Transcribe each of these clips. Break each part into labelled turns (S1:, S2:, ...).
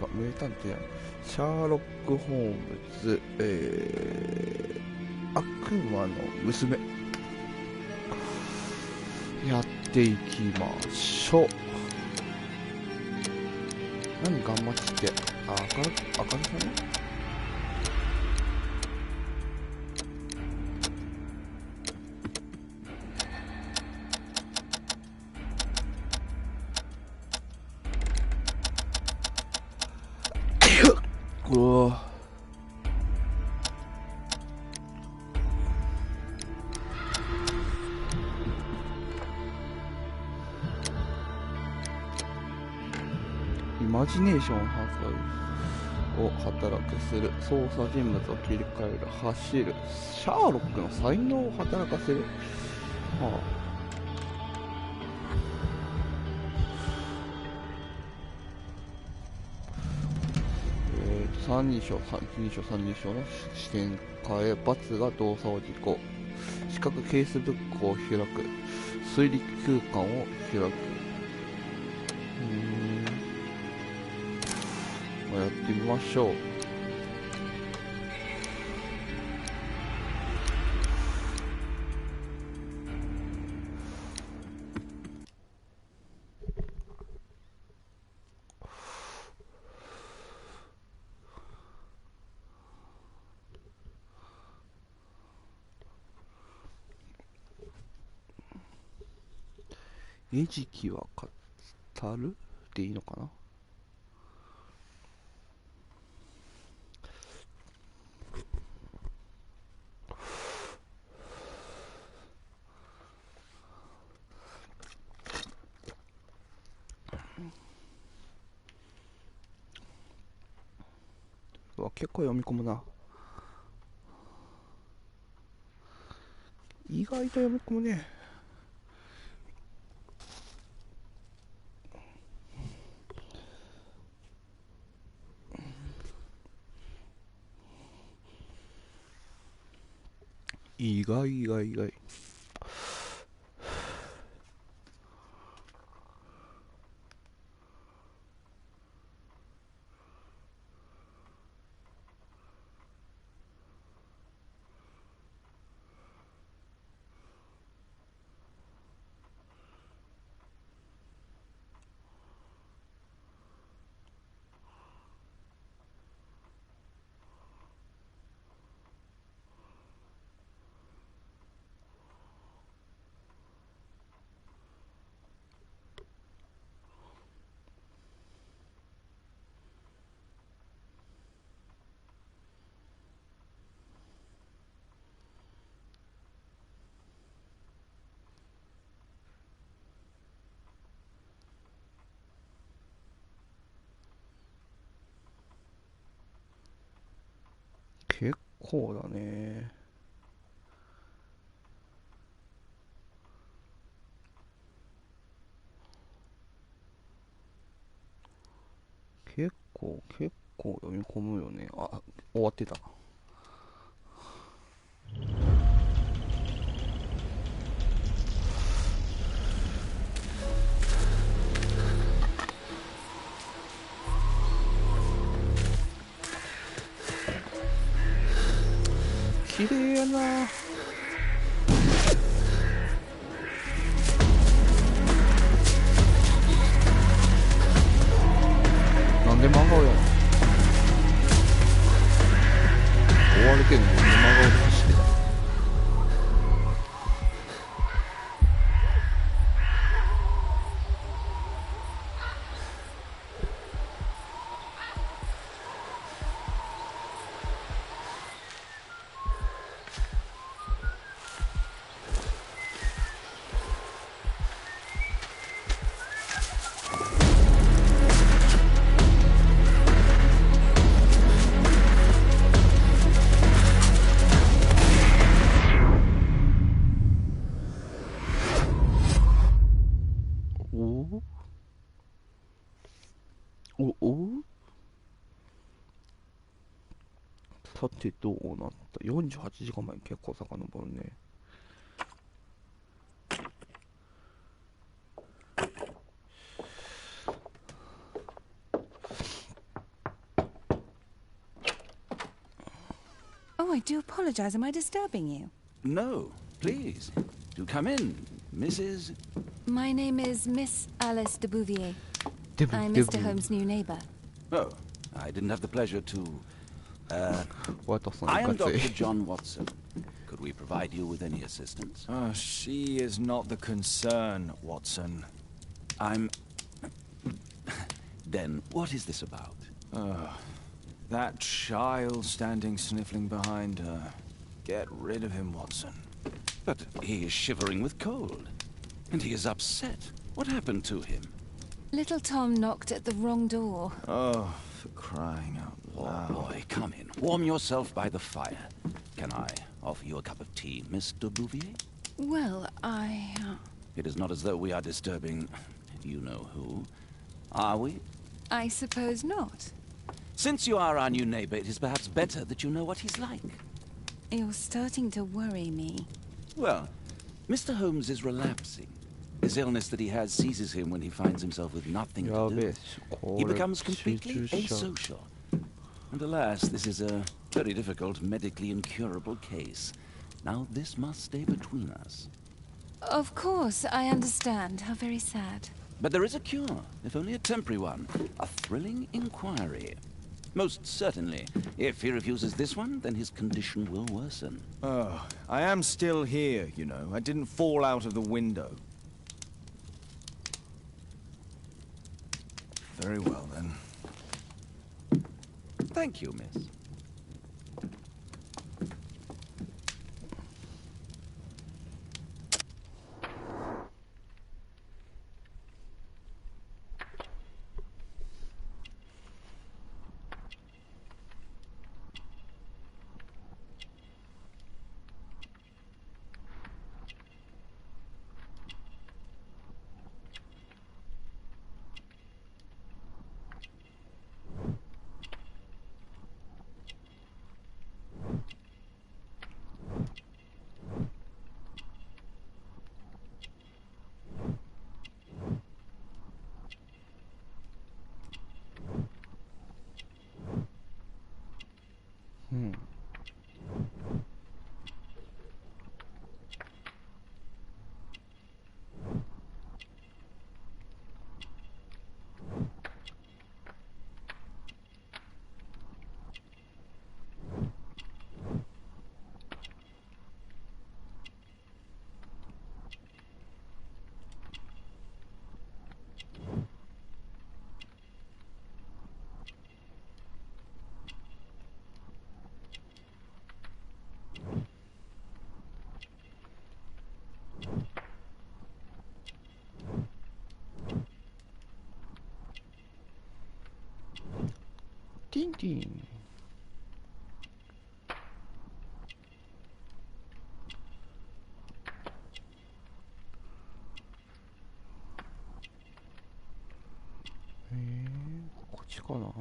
S1: 画名探偵やシャーロック・ホームズ、悪魔の娘やっていきましょう。何頑張って、あかるさね。うわイマジネーション破壊を働かせる、操作人物を切り替える、走る、シャーロックの才能を働かせる。はあ、三人称、三人称、三人称の視点変え、×が動作を実行、視覚ケースブックを開く、推理空間を開く。やってみましょう。餌食は語るでいいのかな。結構読み込むな。意外と読み込むね。意外。結構だね。結構読み込むよね。あ、終わってた。綺麗やな。なんで漫画をやるの。終わるけどなんで漫画を走ってた。さてどうなった。48時間前に結構遡るね。
S2: I do apologize. Am I disturbing you?
S3: No, please. Do come in, Mrs.
S2: My name is Miss Alice de Bouvier. I'm Mr. Holmes' new neighbor.
S3: Oh, I didn't have the pleasure to...
S1: Watson
S3: I am
S1: かつい
S3: Dr. John Watson. Could we provide you with any assistance?
S4: She is not the concern, Watson.
S3: I'm... Then, what is this about?
S4: That child standing sniffling behind her. Get rid of him, Watson.
S3: But he is shivering with cold. And he is upset. What happened to him?
S2: Little Tom knocked at the wrong door.
S4: Oh, for crying out loud.
S3: Oh, boy, come in. Warm yourself by the fire. Can I offer you a cup of tea, Mr. Bouvier?
S2: Well,
S3: It is not as though we are disturbing you-know-who, are we?
S2: I suppose not.
S3: Since you are our new neighbor, it is perhaps better that you know what he's like.
S2: You're starting to worry me.
S3: Well, Mr. Holmes is relapsing. This illness that he has seizes him when he finds himself with nothing to do. He becomes completely asocial. And alas, this is a very difficult, medically incurable case. Now, this must stay between us.
S2: Of course, I understand. How very sad.
S3: But there is a cure, if only a temporary one. A thrilling inquiry. Most certainly. If he refuses this one, then his condition will worsen.
S4: Oh, I am still here, you know. I didn't fall out of the window. Very well, then.
S3: Thank you, miss.
S1: Hmm. Ding ding. Eh, こっちかな。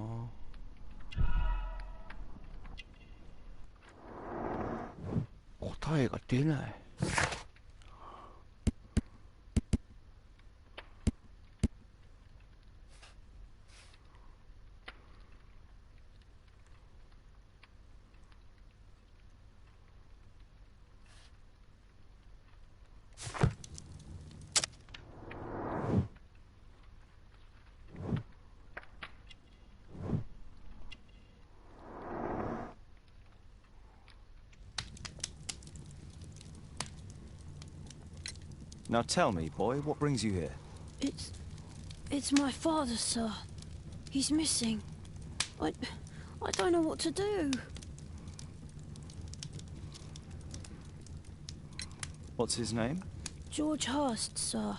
S1: 答えが出ない。
S4: Now tell me, boy, what brings you here?
S5: It's my father, sir. He's missing. I don't know what to do.
S4: What's his name?
S5: George Hurst, sir.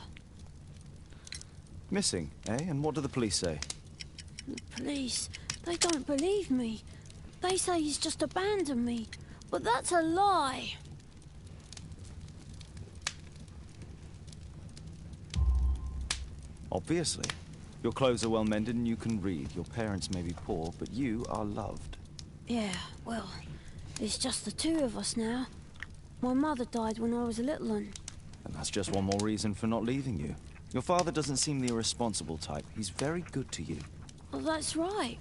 S4: Missing, eh? And what do the police say?
S5: The police, they don't believe me. They say he's just abandoned me. But that's a lie.
S4: Obviously. Your clothes are well mended and you can read. Your parents may be poor, but you are loved.
S5: Yeah, well, it's just the two of us now. My mother died when I was a little one.
S4: And that's just one more reason for not leaving you. Your father doesn't seem the irresponsible type. He's very good to you.
S5: Well, that's right.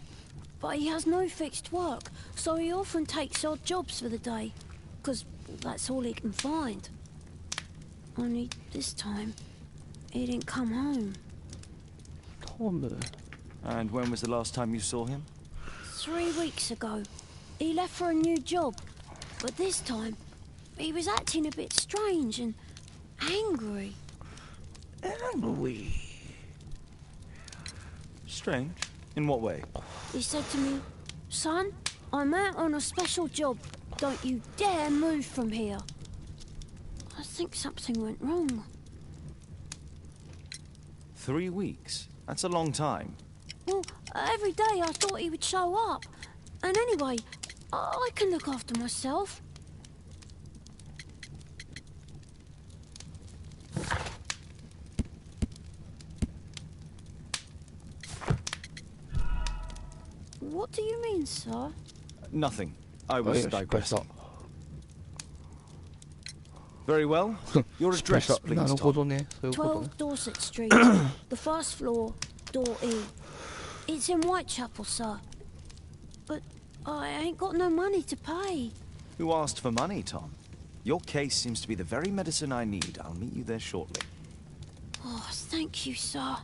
S5: but he has no fixed work, so he often takes odd jobs for the day, because that's all he can find. Only this time, he didn't come home.
S1: Tom.
S4: And when was the last time you saw him?
S5: 3 weeks ago. He left for a new job, but this time, he was acting a bit strange and angry.
S1: Angry?
S4: Strange? In what way?
S5: He said to me, "Son, I'm out on a special job. Don't you dare move from here." I think something went wrong.
S4: 3 weeks? That's a long time.
S5: Well, every day I thought he would show up. And anyway, I can look after myself. What do you mean, sir?
S4: Nothing. I was digressing. Very well. Your address, please, Tom.
S5: 12 Dorset Street, the first floor, door E. It's in Whitechapel, sir. But I ain't got no money to pay.
S4: Who asked for money, Tom? Your case seems to be the very medicine I need. I'll meet you there shortly.
S5: Oh, thank you, sir.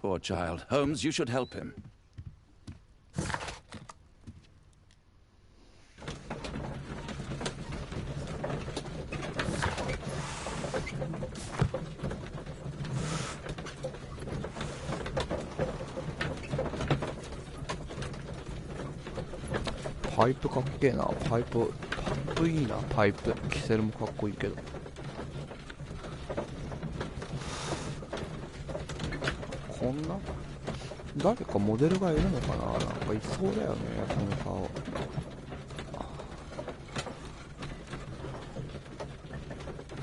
S3: Poor child. Holmes, you should help him.
S1: パイプかっけえな。パイプいいな。パイプキセルもかっこいいけど。こんな誰かモデルがいるのかな。なんかいそうだよね、この顔。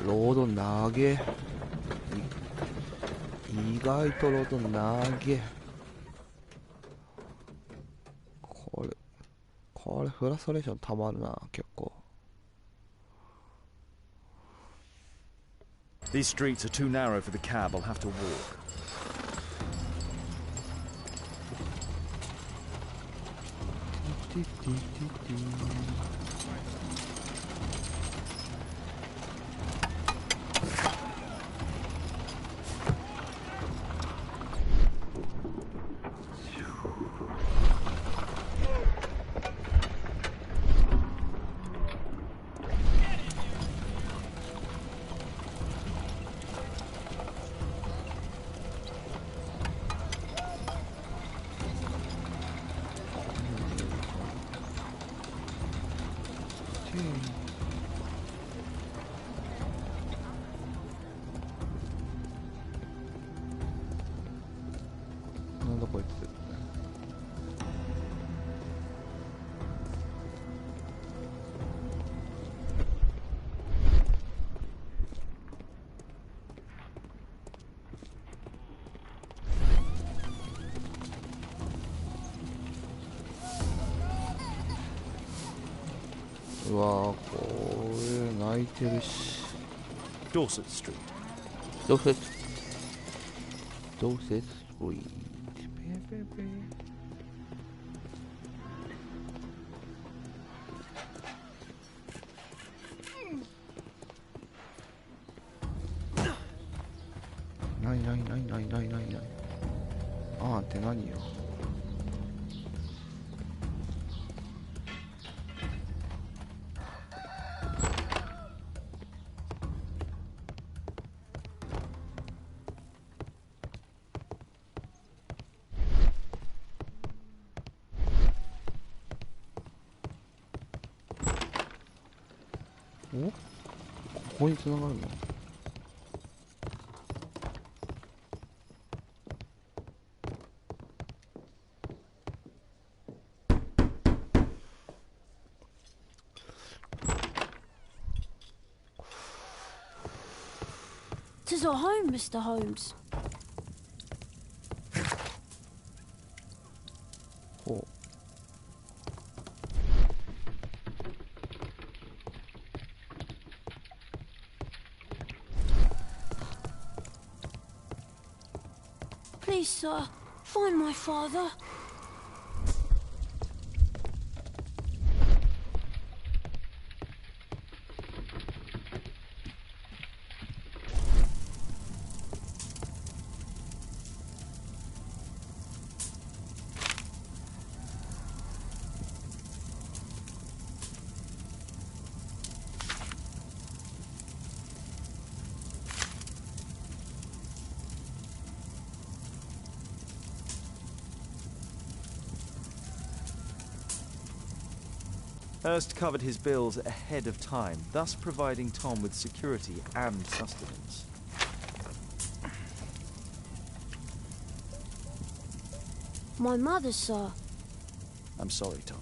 S1: ロード長え。意外とロード長え。これフラストレーションたまるな、結構。
S4: These streets are too narrow for the cab. I'll have to walk.
S1: なんだこいつ。うわー、これ泣いてるし。
S4: Dorset Street.
S1: Dorset Street. 何あーって何よ。お、ここに繋がるの。
S5: 'Tis our home, Mr. Holmes.
S1: ほう。
S5: Please, sir, find my father.
S4: Hurst covered his bills ahead of time, thus providing Tom with security and sustenance.
S5: My mother, sir.
S3: I'm sorry, Tom.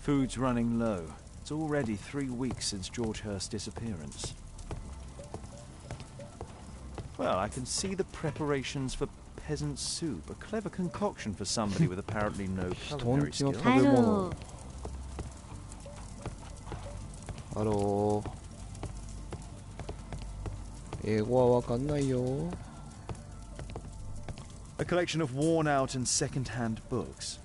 S4: Food's running low. It's already 3 weeks since George Hurst's disappearance. Well, I can see the preparations for peasant soup, a clever concoction for somebody with apparently no culinary skill.
S1: ハロー。英語はわかんないよ。
S4: A collection of worn-out and second-hand books.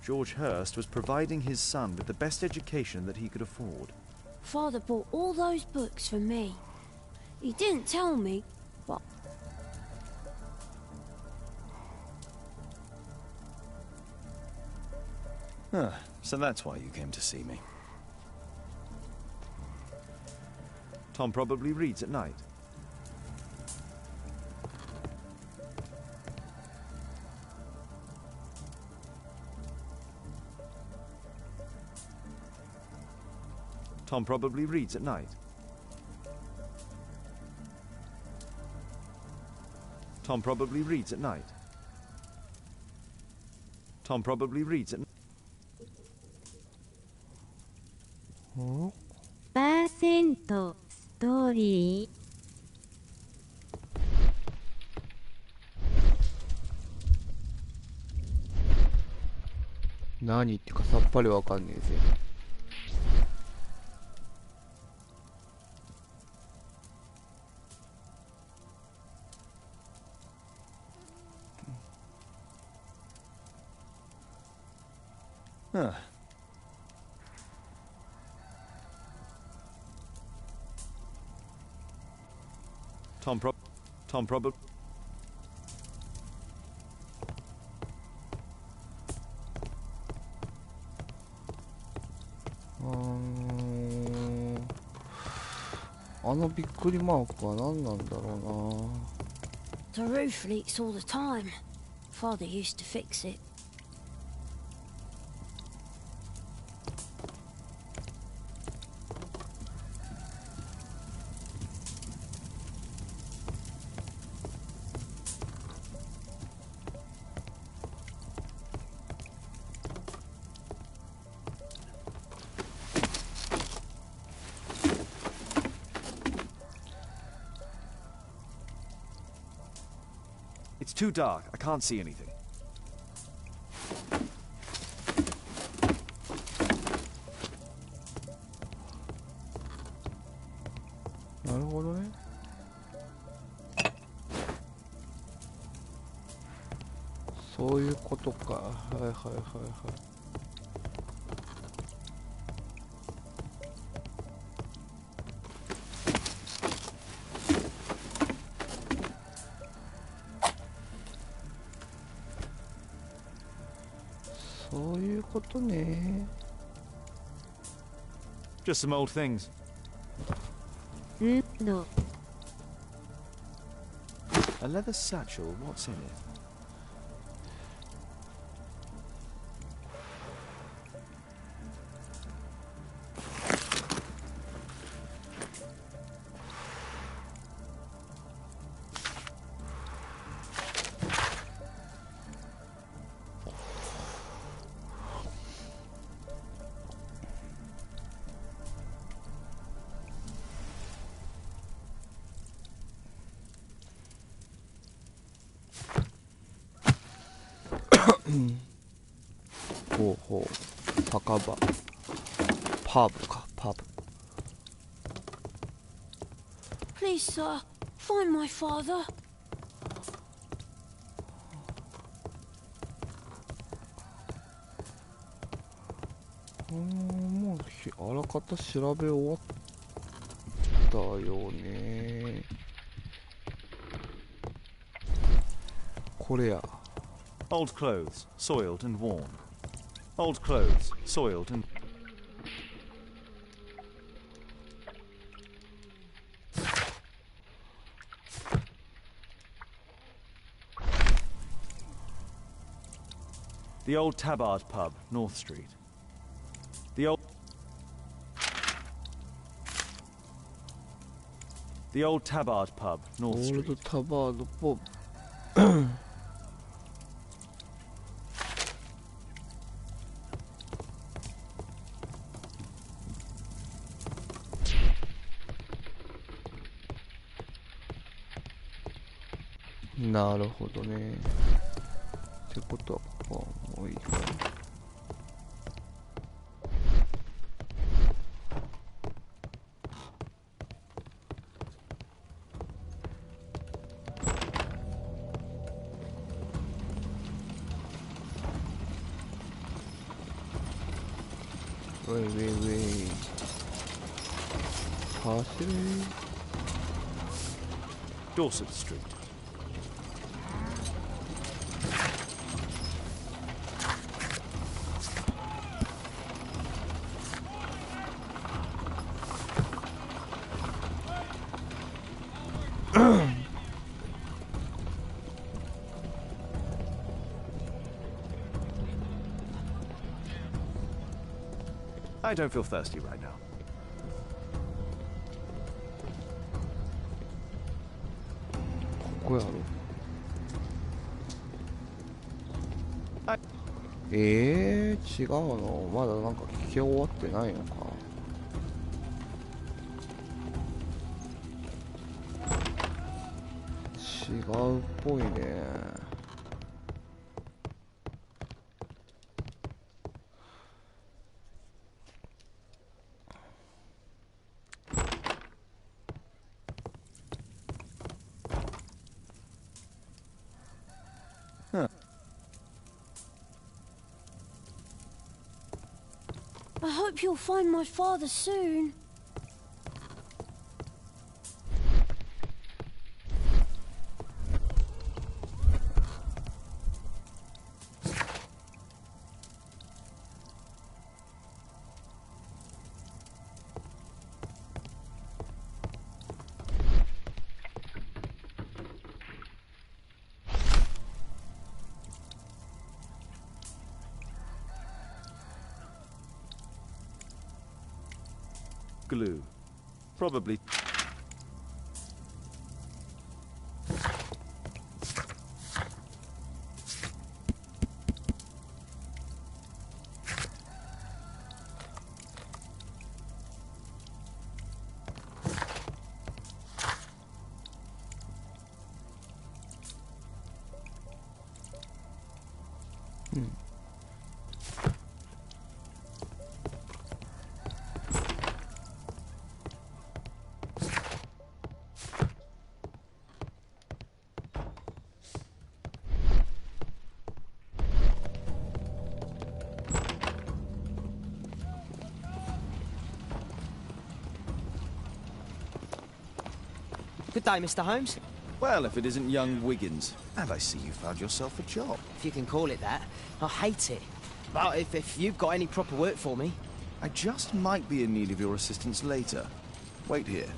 S4: George Hurst was providing his son with the best education that he could afford.
S5: Father bought all those books for me. He didn't tell me, but...
S4: Huh, so that's why you came to see me. Tom probably reads at night. Tom probably reads at night. Tom probably reads at night. Tom probably reads at night.
S6: %ストーリー。
S1: 何言ってかさっぱりわかんねえぜ。
S4: Huh. Tom probably.
S1: Big マークは何なんだろうな。
S5: The roof leaks all the time. Father used to fix it.
S4: It's too dark. I can't see anything.
S1: Soいうことか。はいはいはいはい。そういうことね。
S4: Just some old things.
S6: ウッド。
S4: A leather satchel, what's in it?
S1: ほうほう、酒場、パブか、パブ。
S5: Please, sir, find my father.
S1: もうあらかた調べ終わったよね。これや。
S4: Old clothes, soiled and worn. Old clothes, soiled and... The old Tabard pub, North Street. The old Tabard pub, North Street.
S1: Old Tabard pub. なるほどね。ってことはここはもういいかな。ウェイウェイウェイ。走れ。
S4: Dorset Street. I don't feel thirsty right now.
S1: ここやろ。違うの？まだなんか聞き終わってないのか。違うっぽいね。
S5: I hope you'll find my father soon.
S4: Glue. Probably.
S7: Good day, Mr. Holmes.
S4: Well, if it isn't young Wiggins. And I see you found yourself a job.
S7: If you can call it that. I hate it. But if you've got any proper work for me...
S4: I just might be in need of your assistance later. Wait here.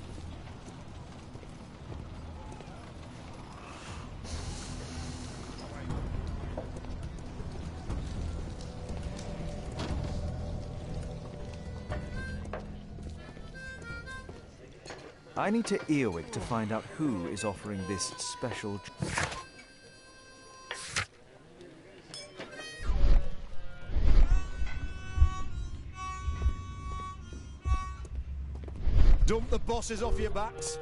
S4: I need to Eowig to find out who is offering this special...
S8: Dump the bosses off your backs.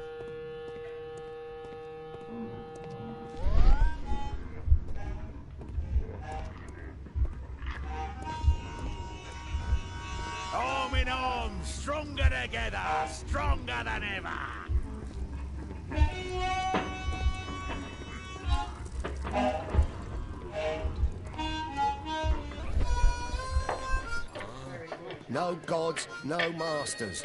S9: Arm in arm, stronger together, stronger than ever.
S8: No gods, no masters.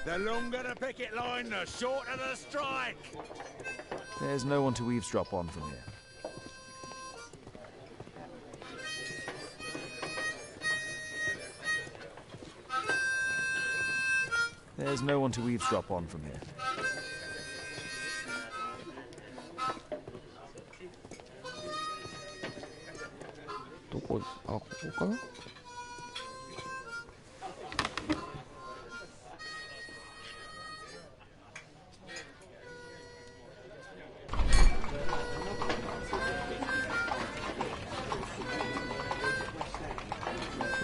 S9: The longer the picket line, the shorter the strike.
S4: There's no one to eavesdrop on from here. There's no one to eavesdrop on from here.
S1: Ah, ここかな?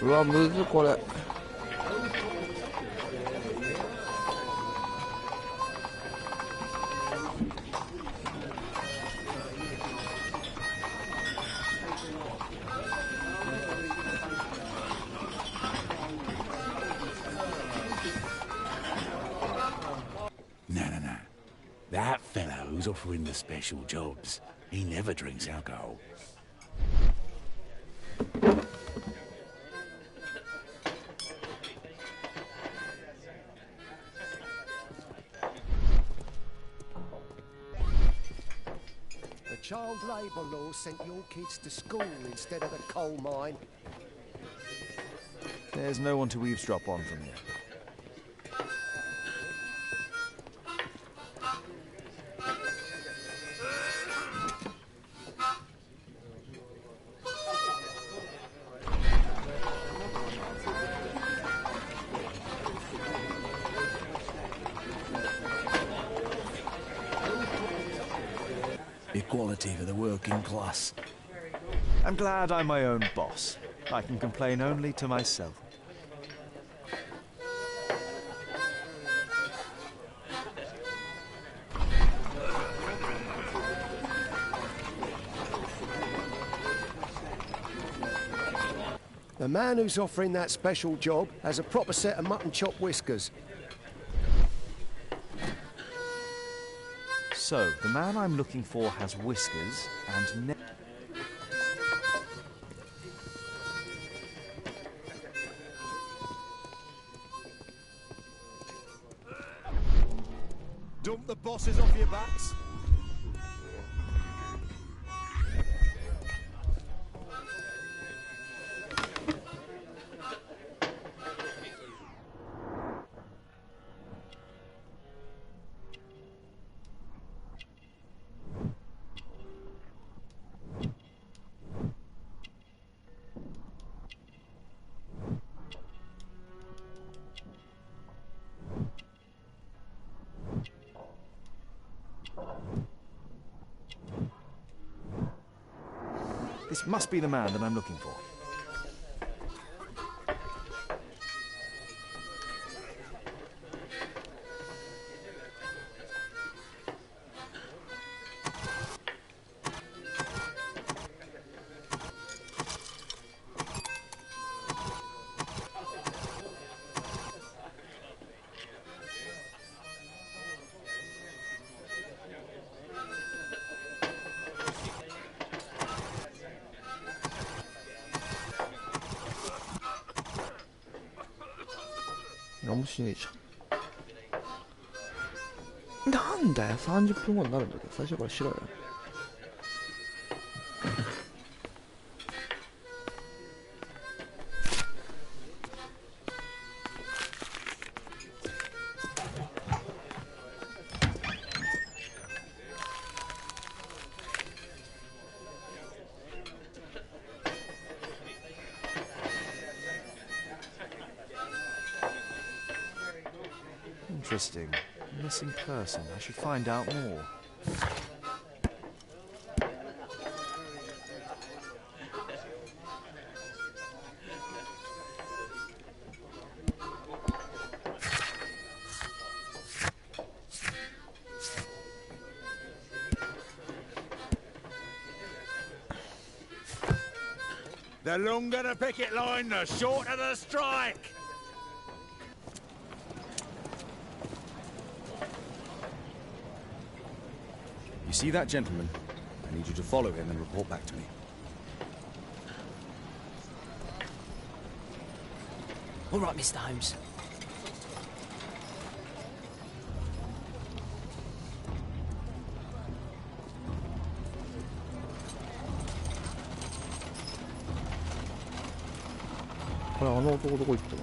S1: うわ、むずこれ。
S9: No. That fellow who's offering the special jobs, he never drinks alcohol.
S8: The child labour law sent your kids to school instead of the coal mine.
S4: There's no one to eavesdrop on from here.
S9: Equality for the working class.
S4: I'm glad I'm my own boss. I can complain only to myself.
S8: The man who's offering that special job has a proper set of mutton chop whiskers.
S4: So, the man I'm looking for has whiskers and
S8: Dump the bosses off your backs.
S4: This must be the man that I'm looking for.
S1: 何もしねえじゃん。なんだよ、30分後になるんだけど、最初からしろよ。
S4: interesting. Missing person. I should find out more.
S9: The longer the picket line, the shorter the strike.
S10: You see that gentleman? I need you to follow him and report back to me.
S7: All right, Mr. Holmes.
S1: これあの男どこ行ったの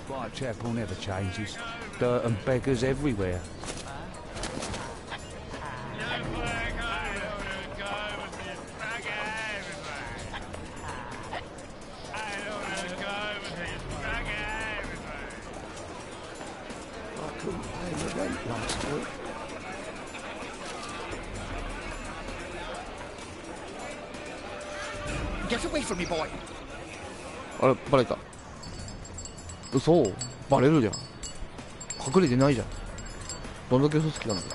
S1: ？Whitechapel
S9: never changes. Dirt and beggars everywhere.
S8: Get away from me, boy!
S1: あれ、バレた。嘘、バレるじゃん。隠れてないじゃん。どんだけ嘘つきなんだよ。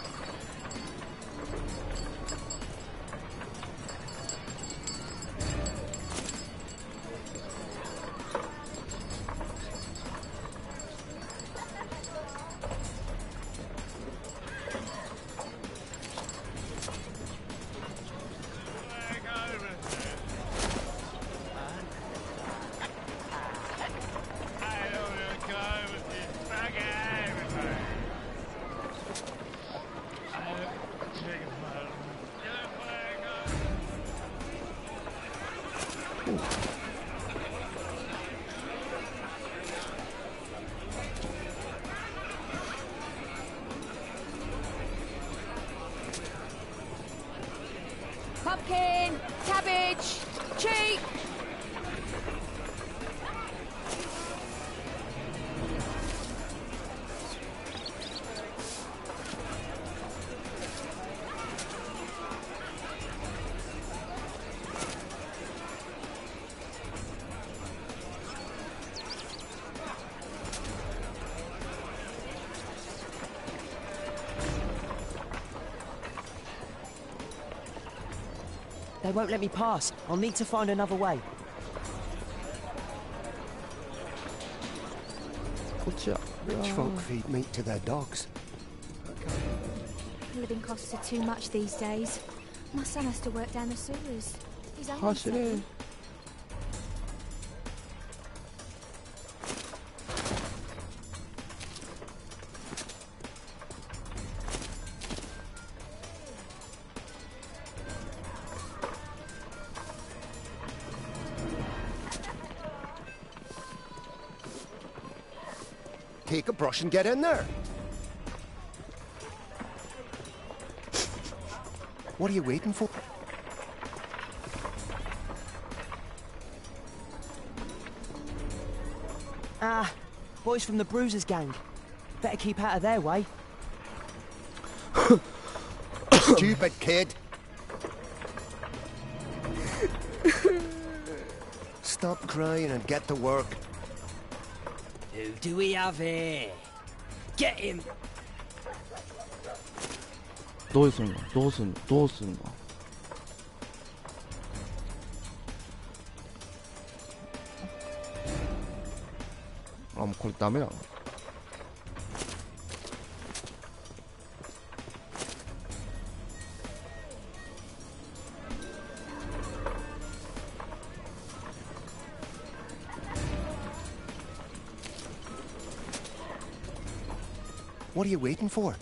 S2: Pumpkin, cabbage, cheek.
S7: They won't let me pass. I'll need to find another way.
S1: こっちや。
S8: Rich folk feed meat to their dogs.
S2: Living costs are too much these days. My son has to work down the sewers. He's only
S1: 走れ。
S2: 7.
S8: Take a brush and get in there. What are you waiting for?
S7: Ah, boys from the Bruisers gang. Better keep out of their way.
S8: Stupid kid. Stop crying and get to work.
S7: Who do we have here? Get him!
S1: どうすんの？どうすんの？どうすんの？あ、もうこれダメなの
S8: ？What are you waiting for?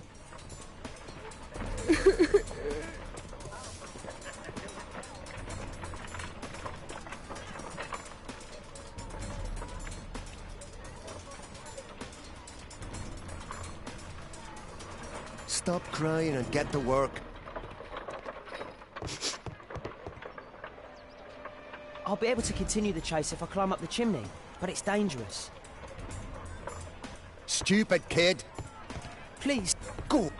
S8: Stop crying and get to work.
S7: I'll be able to continue the chase if I climb up the chimney, but it's dangerous.
S8: Stupid kid.
S7: Please,
S8: go.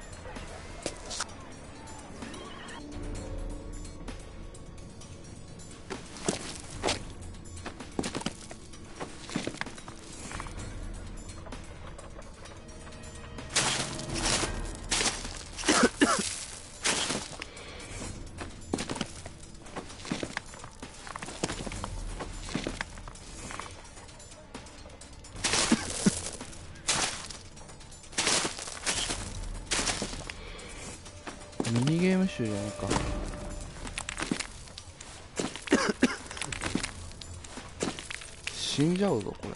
S1: ミニゲーム集じゃないか。死んじゃうぞこれ。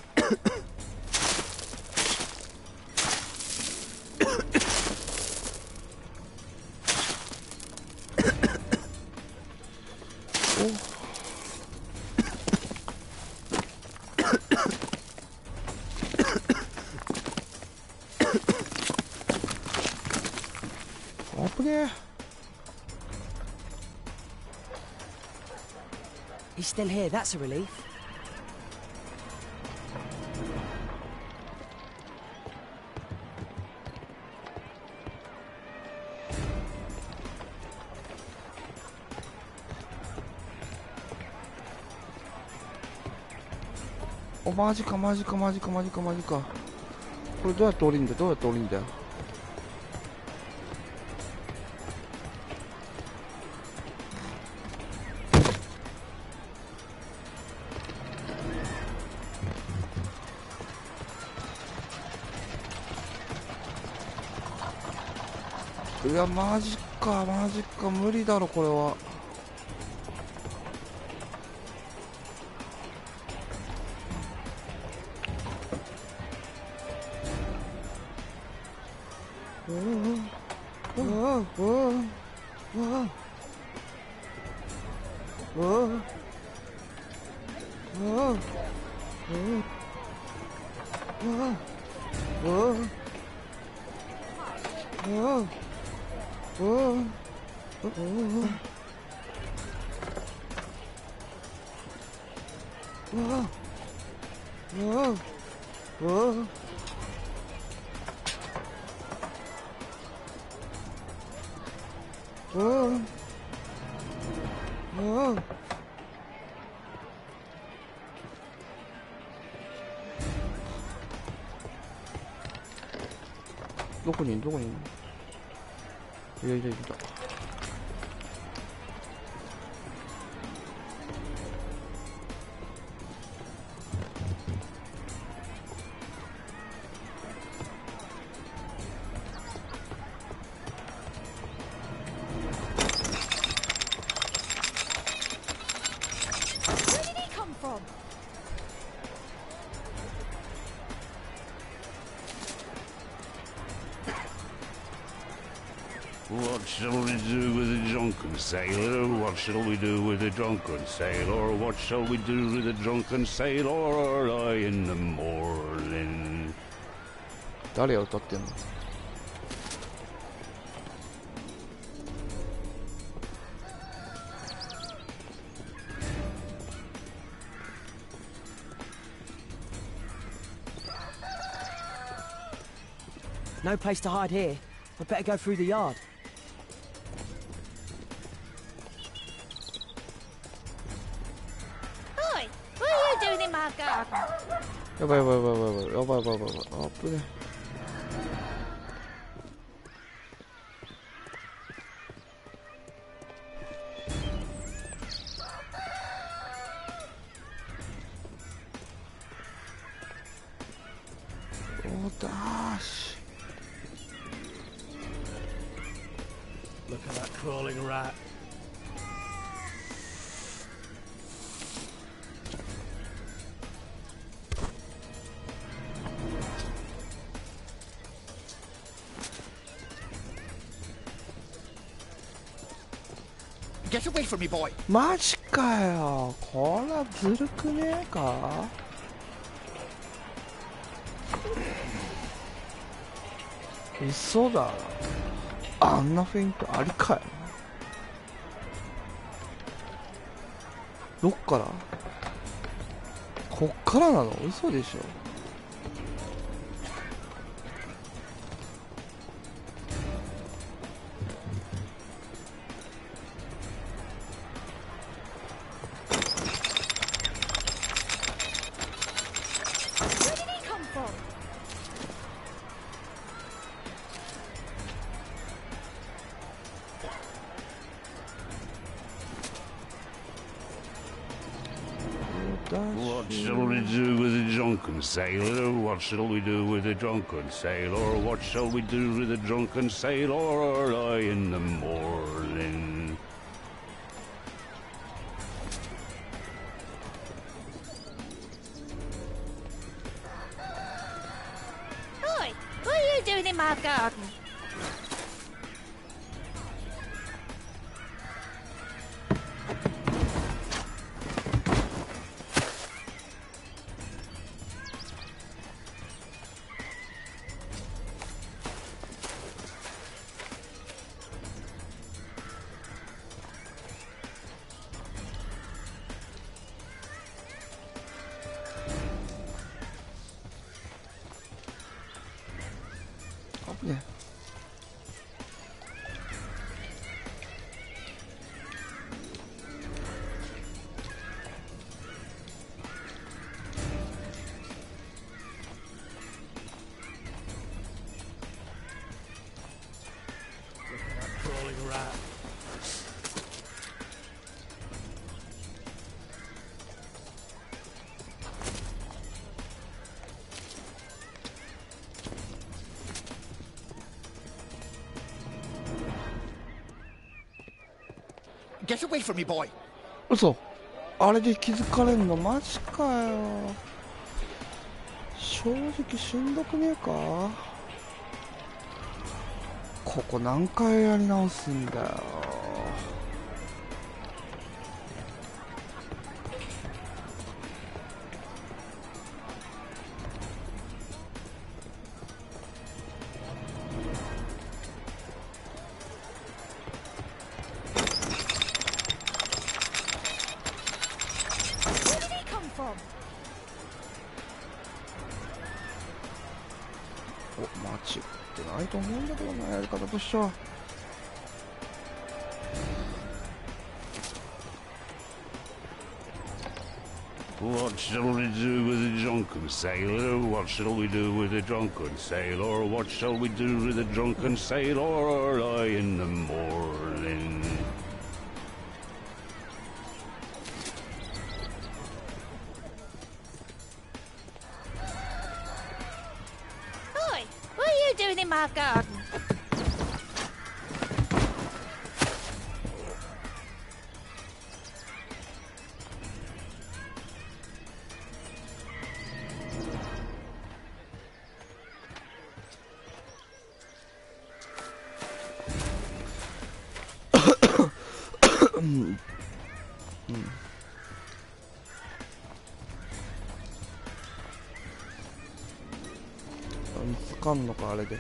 S1: お、危ねえ。
S7: he's still here. That's a relief.
S1: お、マジかマジかマジかマジかマジか。これどうやって降りんだよ、どうやって降りんだよ。いや、マジかマジか、無理だろこれは。どこにいる、どこにいる。いやいやいた。
S9: What shall we do with a drunken sailor? What shall we do with a drunken sailor? What shall we do with a drunken sailor early in the morning?
S1: 誰が歌ってんの
S7: ？No place to hide here. I'd better go through the yard.
S2: Oi! What are you doing in my garden?
S1: やばいやばいやばいやばいやばいやばいやばいやばい。あっぶね。おだーし。
S8: Look at that crawling rat. Get away from me, boy.
S1: マジかよ。これはずるくねえか。嘘だろ。あんなフェイントありかい。どっから？こっからなの？嘘でしょ。
S9: What shall we do with a drunken sailor? What shall we do with a drunken sailor? What shall we do with a drunken sailor early in the morning?
S11: Oi, what are you doing in my garden?
S1: Yeah.
S8: Crawling rat.
S12: Get away from me, boy.
S1: 嘘。あれで気づかれんのマジかよ。正直しんどくねえか。ここ何回やり直すんだよ。お、間違ってないと思うんだけどな、やり方としては。
S9: What shall we do with a drunken sailor? What shall we do with a drunken sailor? What shall we do with a drunken sailor early in the morning?
S11: Oi, what are you doing in my garden?
S1: Mm. 見つかんのかあれで。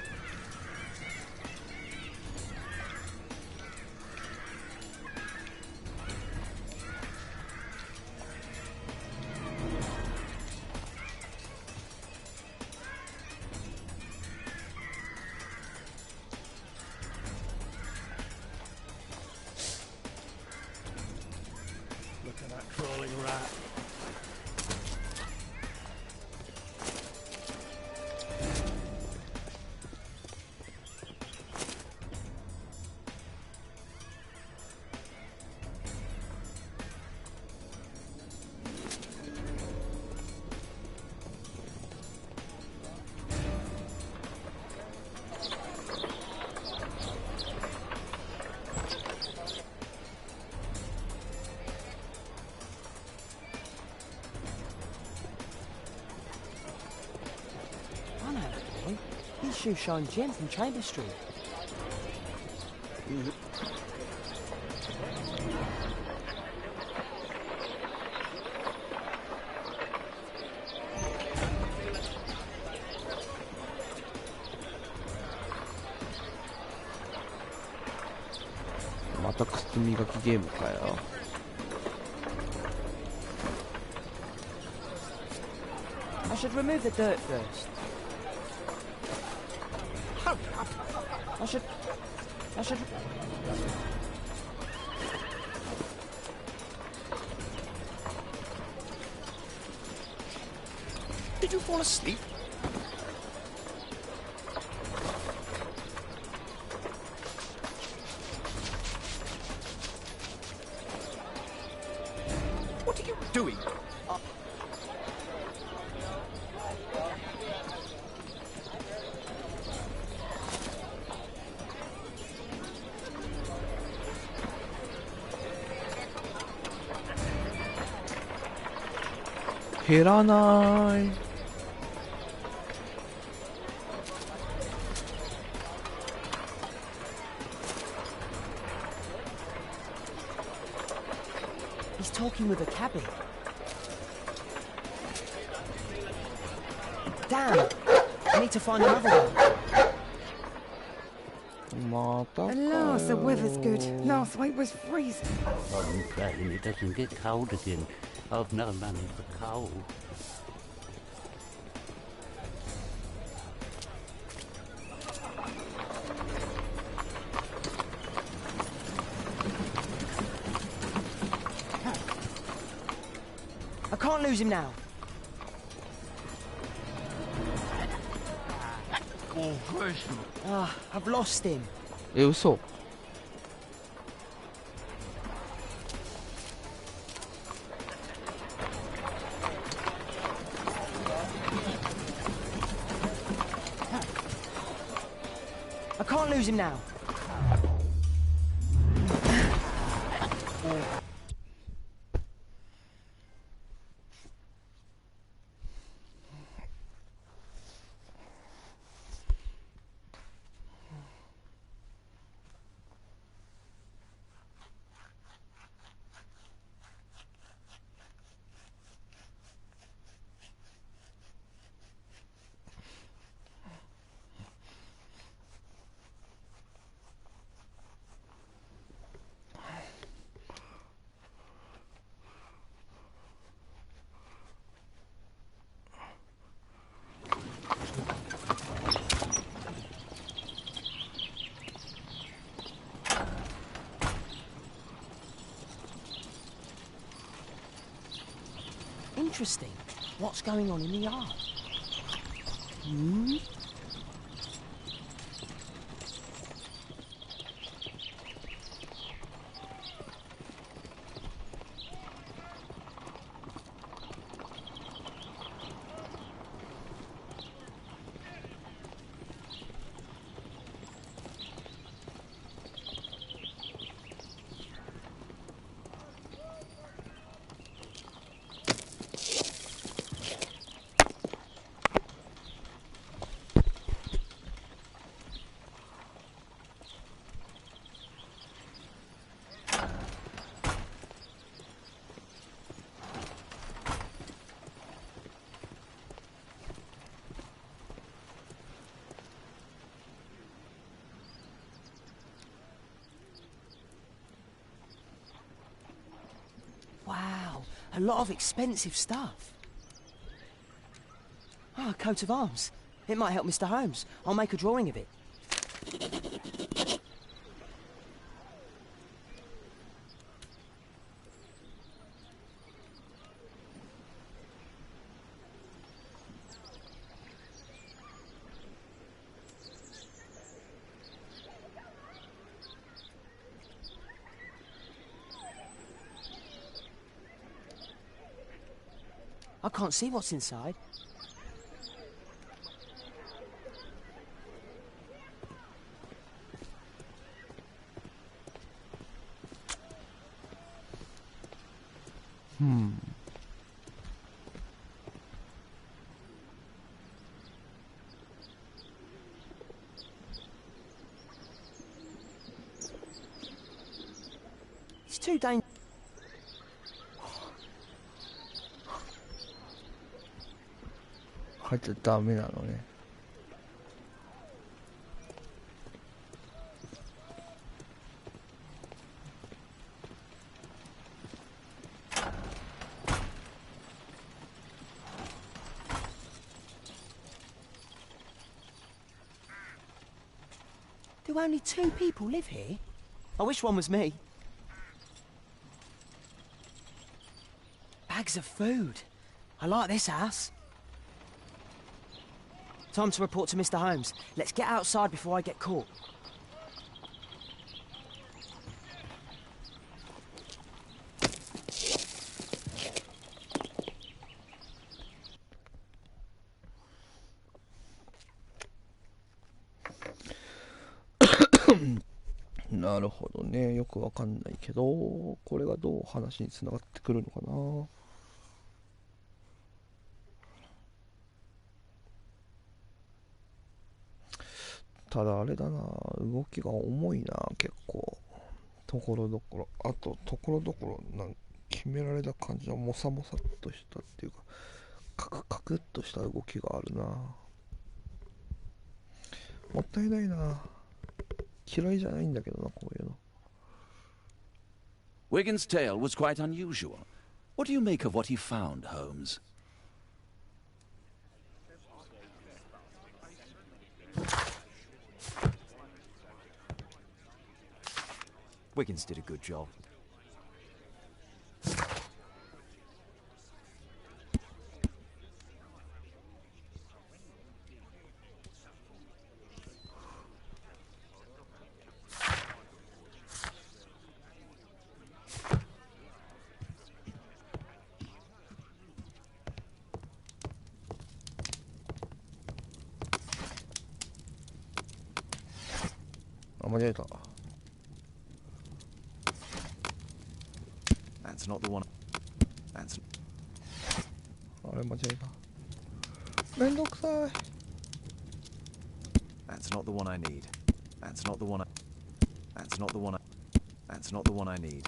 S8: Look at that crawling rat.
S7: These shoes shine gem from Chamber Street.
S1: た靴磨きゲームかよ。
S7: I should remove the dirt first. I should...
S12: Did you fall asleep? What are you doing?
S1: Heranai.
S7: He's talking with a cabbie. Damn! I need to find another one.
S13: At last, the weather's good. Last week was freezing.
S9: I'm praying it doesn't get cold again. I've no money for coal.
S7: I can't lose him now. I've lost him.
S1: え、嘘。
S7: I can't lose him now. Interesting. What's going on in the yard? Wow, a lot of expensive stuff. Ah, a coat of arms. It might help Mr. Holmes. I'll make a drawing of it. I can't see what's inside. It's too dangerous.
S1: 入っちゃダメなのね。
S7: Do only 2 people live here? I wish one was me. Bags of food. I like this house. Time to report to Mr. Holmes. Let's get outside before I get caught.
S1: なるほどね。よくわかんないけど、これがどう話につながってくるのかな。ただあれだな、動きが重いな、結構。ところどころ、あとところどころ決められた感じのもさもさっとしたっていうか、カクカクっとした動きがあるな。もったいないな。嫌いじゃないんだけどな、こういうの。
S3: Wigan's tale was quite unusual. What do you make of what he found, Holmes?
S4: Wiggins did a good job. That's not the one. That's.
S1: あれ間違えた。めんどくさい。
S4: That's not the one I need. That's not the one I. That's not the one I. That's not the one I need.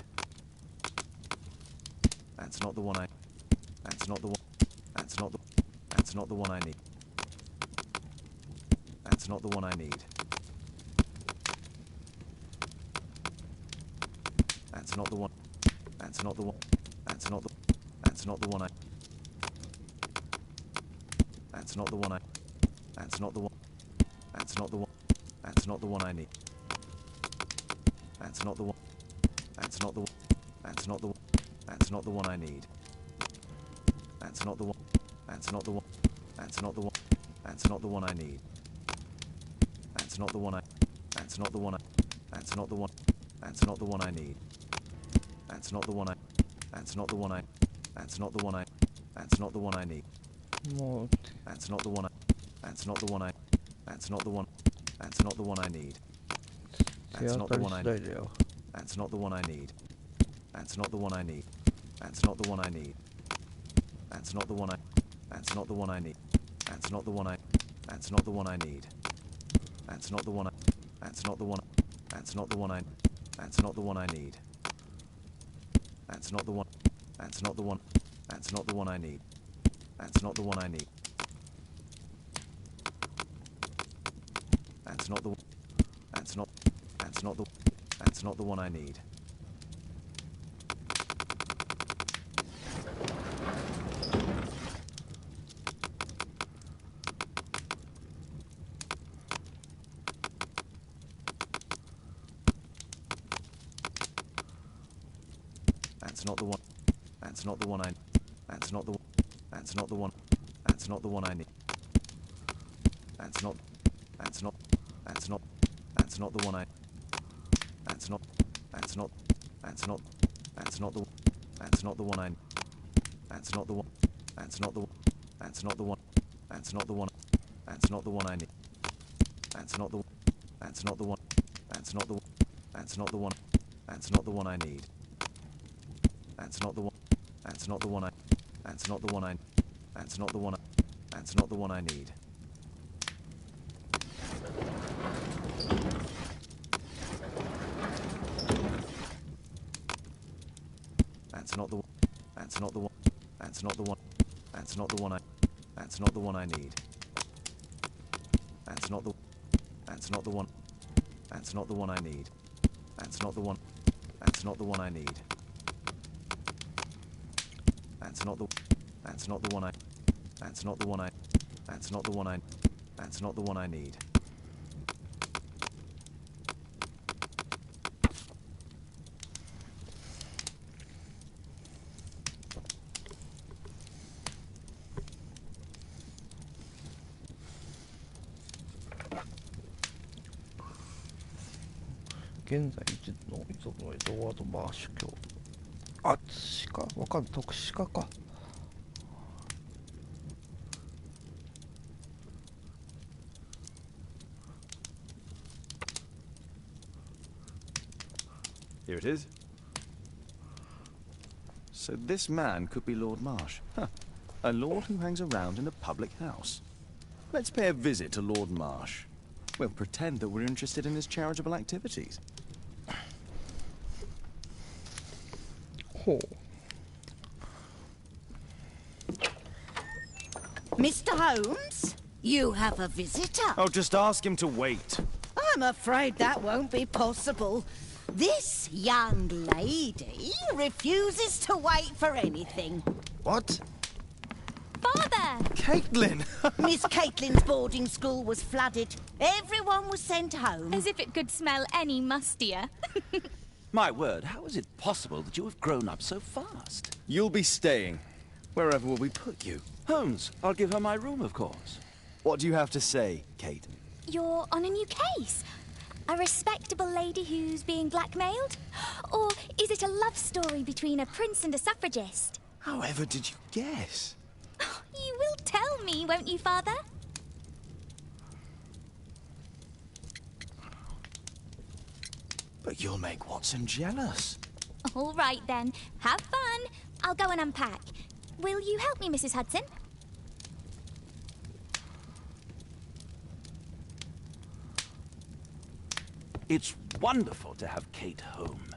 S4: That's not the one I. That's not the one. That's not the. That's not the one I need. That's not the one I need. That's not the one. That's not the one. That's not the. That's not the one I. That's not the one I. That's not the one. That's not the one. That's not the one I need. That's not the one. That's not the one. That's not the one. That's not the one I need. That's not the one. That's not the one. That's not the one. That's not the one I need. That's not the one I. That's not the one I. That's not the one. That's not the one I need. That's not the one I. That's not the one I. That's not the one I. That's not the one I need. That's not the one I. That's not the one I. That's not the one. That's not the one I need. That's not the one I need. That's not the one I need. That's not the one I need. That's not the one I need. That's not the one I. That's not the one I need. That's not the one I. That's not the one I need. That's not the one I. That's not the one. That's not the one I. That's not the one I need. That's not the one. That's not the one. That's not the one I need. That's not the one I need. That's not the. That's not. That's not the. That's not the one I need. That's not the one. That's not the one I. That's not the. That's not the one. That's not the one I need. That's not. That's not. That's not. That's not the one I. That's not. That's not. That's not. That's not the. That's not the one I. That's not the one. That's not the. That's not the one. That's not the one. That's not the one I need. That's not the. That's not the one. That's not the. That's not the one. That's not the one I need. That's not the one. That's not the one I. That's not the one I. That's not the one I. That's not the one I need. That's not the. That's not the one. That's not the one. That's not the one I. That's not the one I need. That's not the. That's not the one. That's not the one I need. That's not the one. That's not the one I need. That's not the. That's not the one I. That's not the one I. That's not the one I. That's not the one I need.
S1: 現在一の遺族のエドワード・マーシュ卿。あ、鹿わかんない。特殊鹿か。
S4: Here it is. So this man could be Lord Marsh. Huh. A lord who hangs around in a public house. Let's pay a visit to Lord Marsh. We'll pretend that we're interested in his charitable activities.
S1: Oh.
S11: Mr. Holmes, you have a visitor.
S4: Oh, just ask him to wait.
S11: I'm afraid that won't be possible. This young lady refuses to wait for anything.
S4: What?
S2: Father!
S4: Caitlin!
S11: Miss Caitlin's boarding school was flooded. Everyone was sent home.
S2: As if it could smell any mustier.
S3: My word, how is it possible that you have grown up so fast?
S4: You'll be staying. Wherever will we put you?
S3: Holmes, I'll give her my room, of course.
S4: What do you have to say, Kate?
S2: You're on a new case. A respectable lady who's being blackmailed? Or is it a love story between a prince and a suffragist?
S4: However did you guess?
S2: You will tell me, won't you, Father?
S4: But you'll make Watson jealous.
S2: All right, then. Have fun. I'll go and unpack. Will you help me, Mrs. Hudson?
S3: It's wonderful to have Kate home.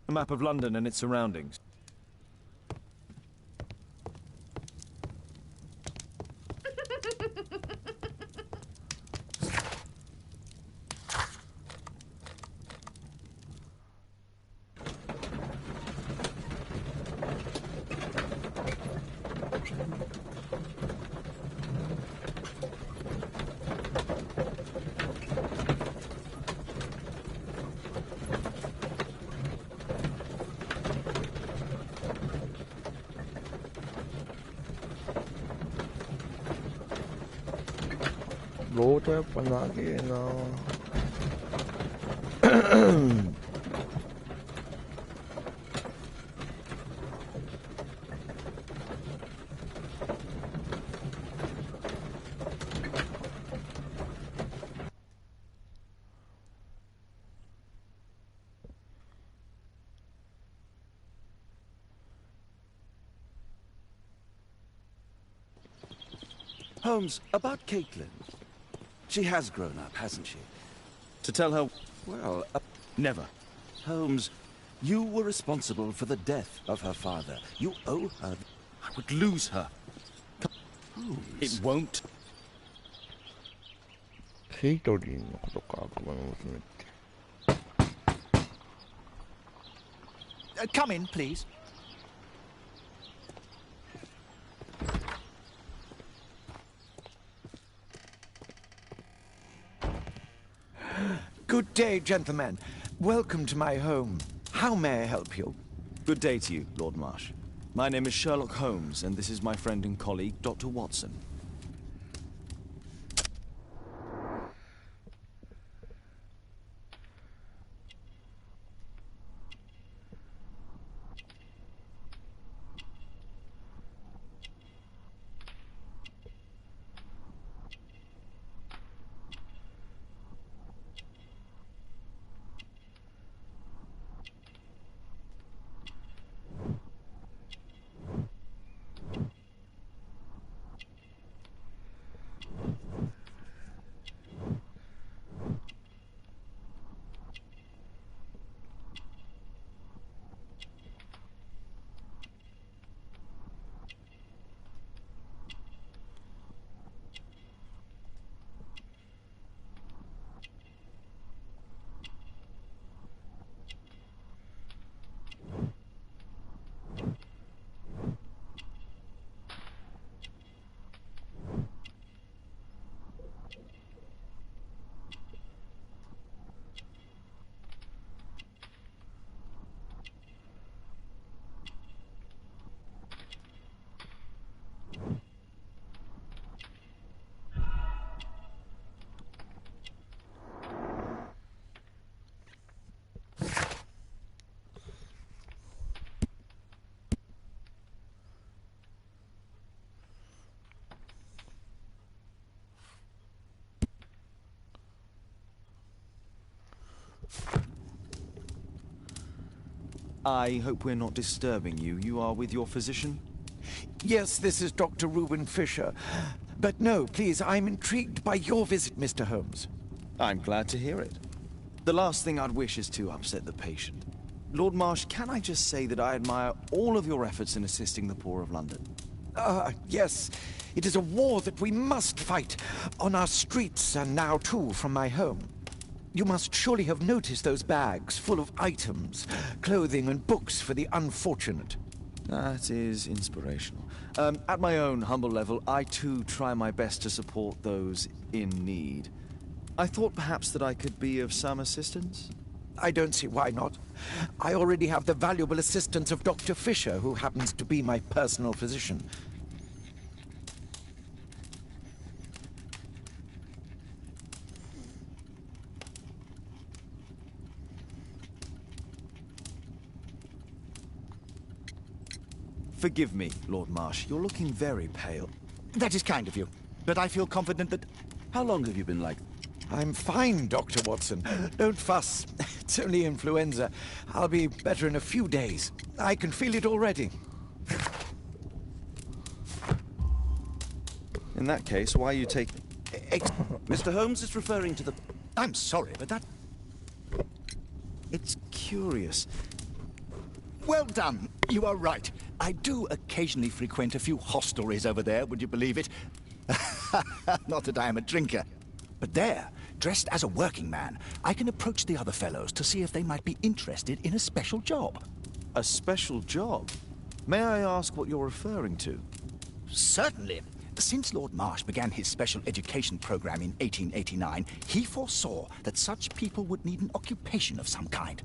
S4: A map of London and its surroundings.
S1: 로드やっぱ長えな。
S3: Holmes, about Caitlin. She has grown up, hasn't she?
S4: To tell her...
S3: Well,
S4: never.
S3: Holmes, you were responsible for the death of her father. You owe her...
S4: I would lose her.
S3: Holmes.
S4: It won't.
S1: ケイトリンのことか、悪魔の娘って。
S12: Come in, please. Good day, gentlemen. Welcome to my home. How may I help you?
S4: Good day to you, Lord Marsh. My name is Sherlock Holmes, and this is my friend and colleague, Dr. Watson. I hope we're not disturbing you. You are with your physician?
S12: Yes, this is Dr. Reuben Fisher. But no, please, I'm intrigued by your visit, Mr. Holmes.
S4: I'm glad to hear it. The last thing I'd wish is to upset the patient. Lord Marsh, can I just say that I admire all of your efforts in assisting the poor of London?
S12: Yes. It is a war that we must fight, on our streets and now too from my home. You must surely have noticed those bags full of items, clothing and books for the unfortunate.
S4: That is inspirational. At my own humble level, I too try my best to support those in need. I thought perhaps that I could be of some assistance.
S12: I don't see why not. I already have the valuable assistance of Dr. Fisher, who happens to be my personal physician.
S4: Forgive me, Lord Marsh. You're looking very pale.
S14: That is kind of you, but I feel confident that...
S3: How long have you been like...
S12: I'm fine, Dr. Watson. Don't fuss. It's only influenza. I'll be better in a few days. I can feel it already.
S4: In that case, why you take...
S3: Mr. Holmes is referring to the...
S14: I'm sorry, but that...
S4: It's curious.
S14: Well done. You are right. I do occasionally frequent a few hostelries over there, would you believe it? Not that I am a drinker. But there, dressed as a working man, I can approach the other fellows to see if they might be interested in a special job.
S4: A special job? May I ask what you're referring to?
S14: Certainly. Since Lord Marsh began his special education program in 1889, he foresaw that such people would need an occupation of some kind.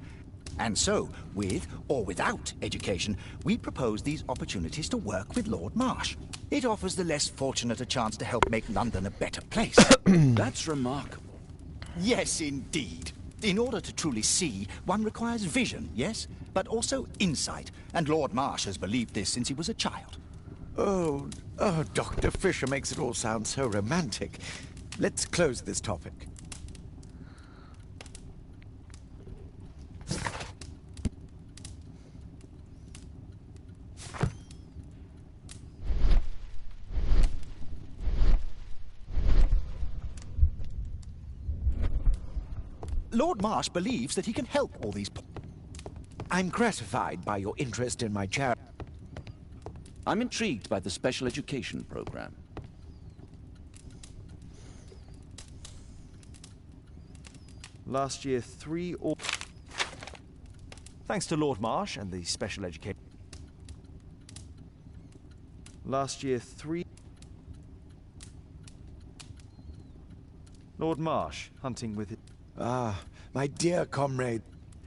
S14: And so, with or without education, we propose these opportunities to work with Lord Marsh. It offers the less fortunate a chance to help make London a better place.
S3: That's remarkable.
S14: Yes, indeed. In order to truly see, one requires vision, yes? But also insight. And Lord Marsh has believed this since he was a child.
S12: Oh, Dr. Fisher makes it all sound so romantic. Let's close this topic.
S14: Lord Marsh believes that he can help all these...
S12: I'm gratified by your interest in my charity.
S3: I'm intrigued by the special education program.
S4: Last year, 3 or... Thanks to Lord Marsh and the special education... Last year, 3... Lord Marsh, hunting with...
S12: Ah, my dear comrade.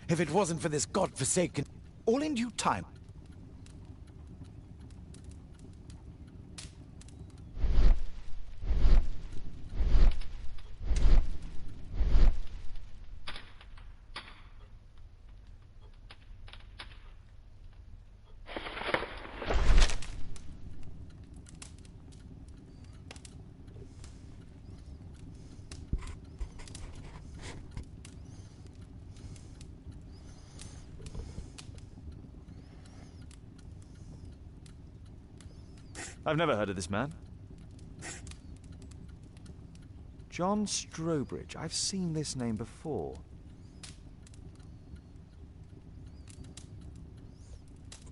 S12: If it wasn't for this godforsaken...
S14: All in due time.
S4: I've never heard of this man. John Strobridge. I've seen this name before.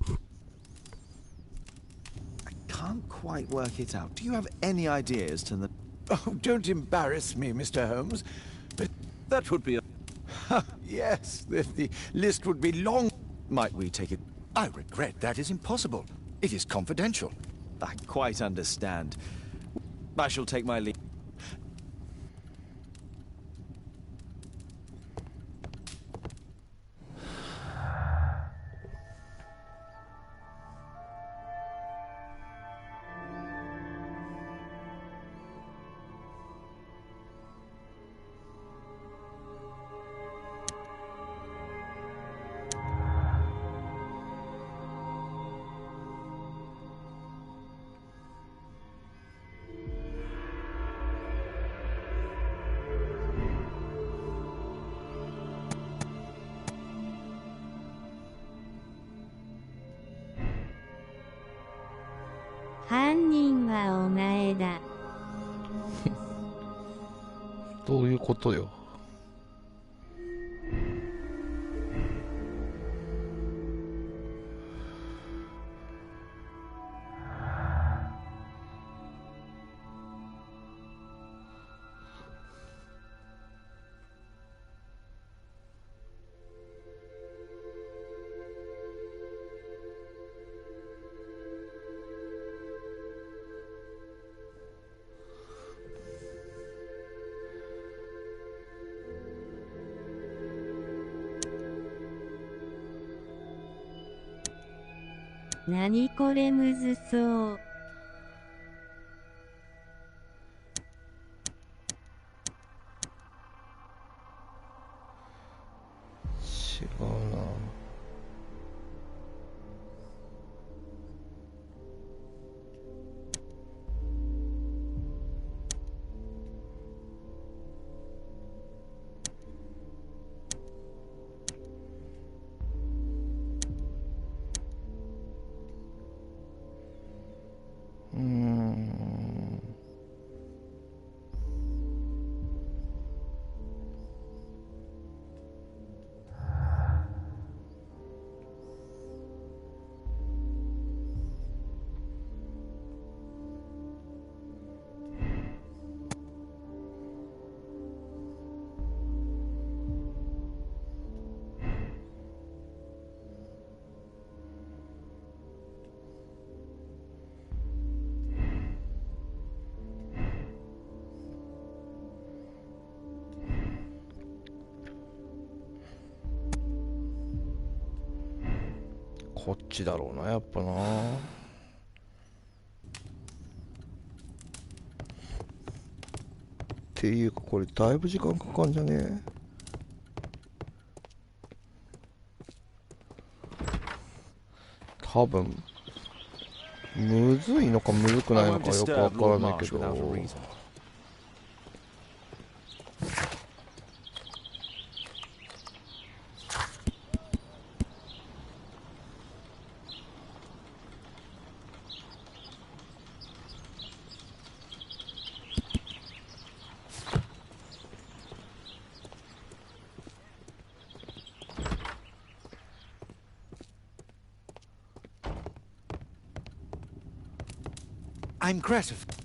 S4: I can't quite work it out. Do you have any idea as to the...
S12: Oh, don't embarrass me, Mr. Holmes. But
S3: that would be a...
S12: Yes, the list would be long.
S4: Might we take it?
S14: I regret that is impossible. It is confidential.
S4: I quite understand. I shall take my leave.
S1: とよ。
S6: 何これむずそう。
S1: 違うな。こっちだろうな、やっぱな。っていうか、これだいぶ時間かかんじゃねえ。多分むずいのかむずくないのかよくわからないけど。
S12: I'm gratified.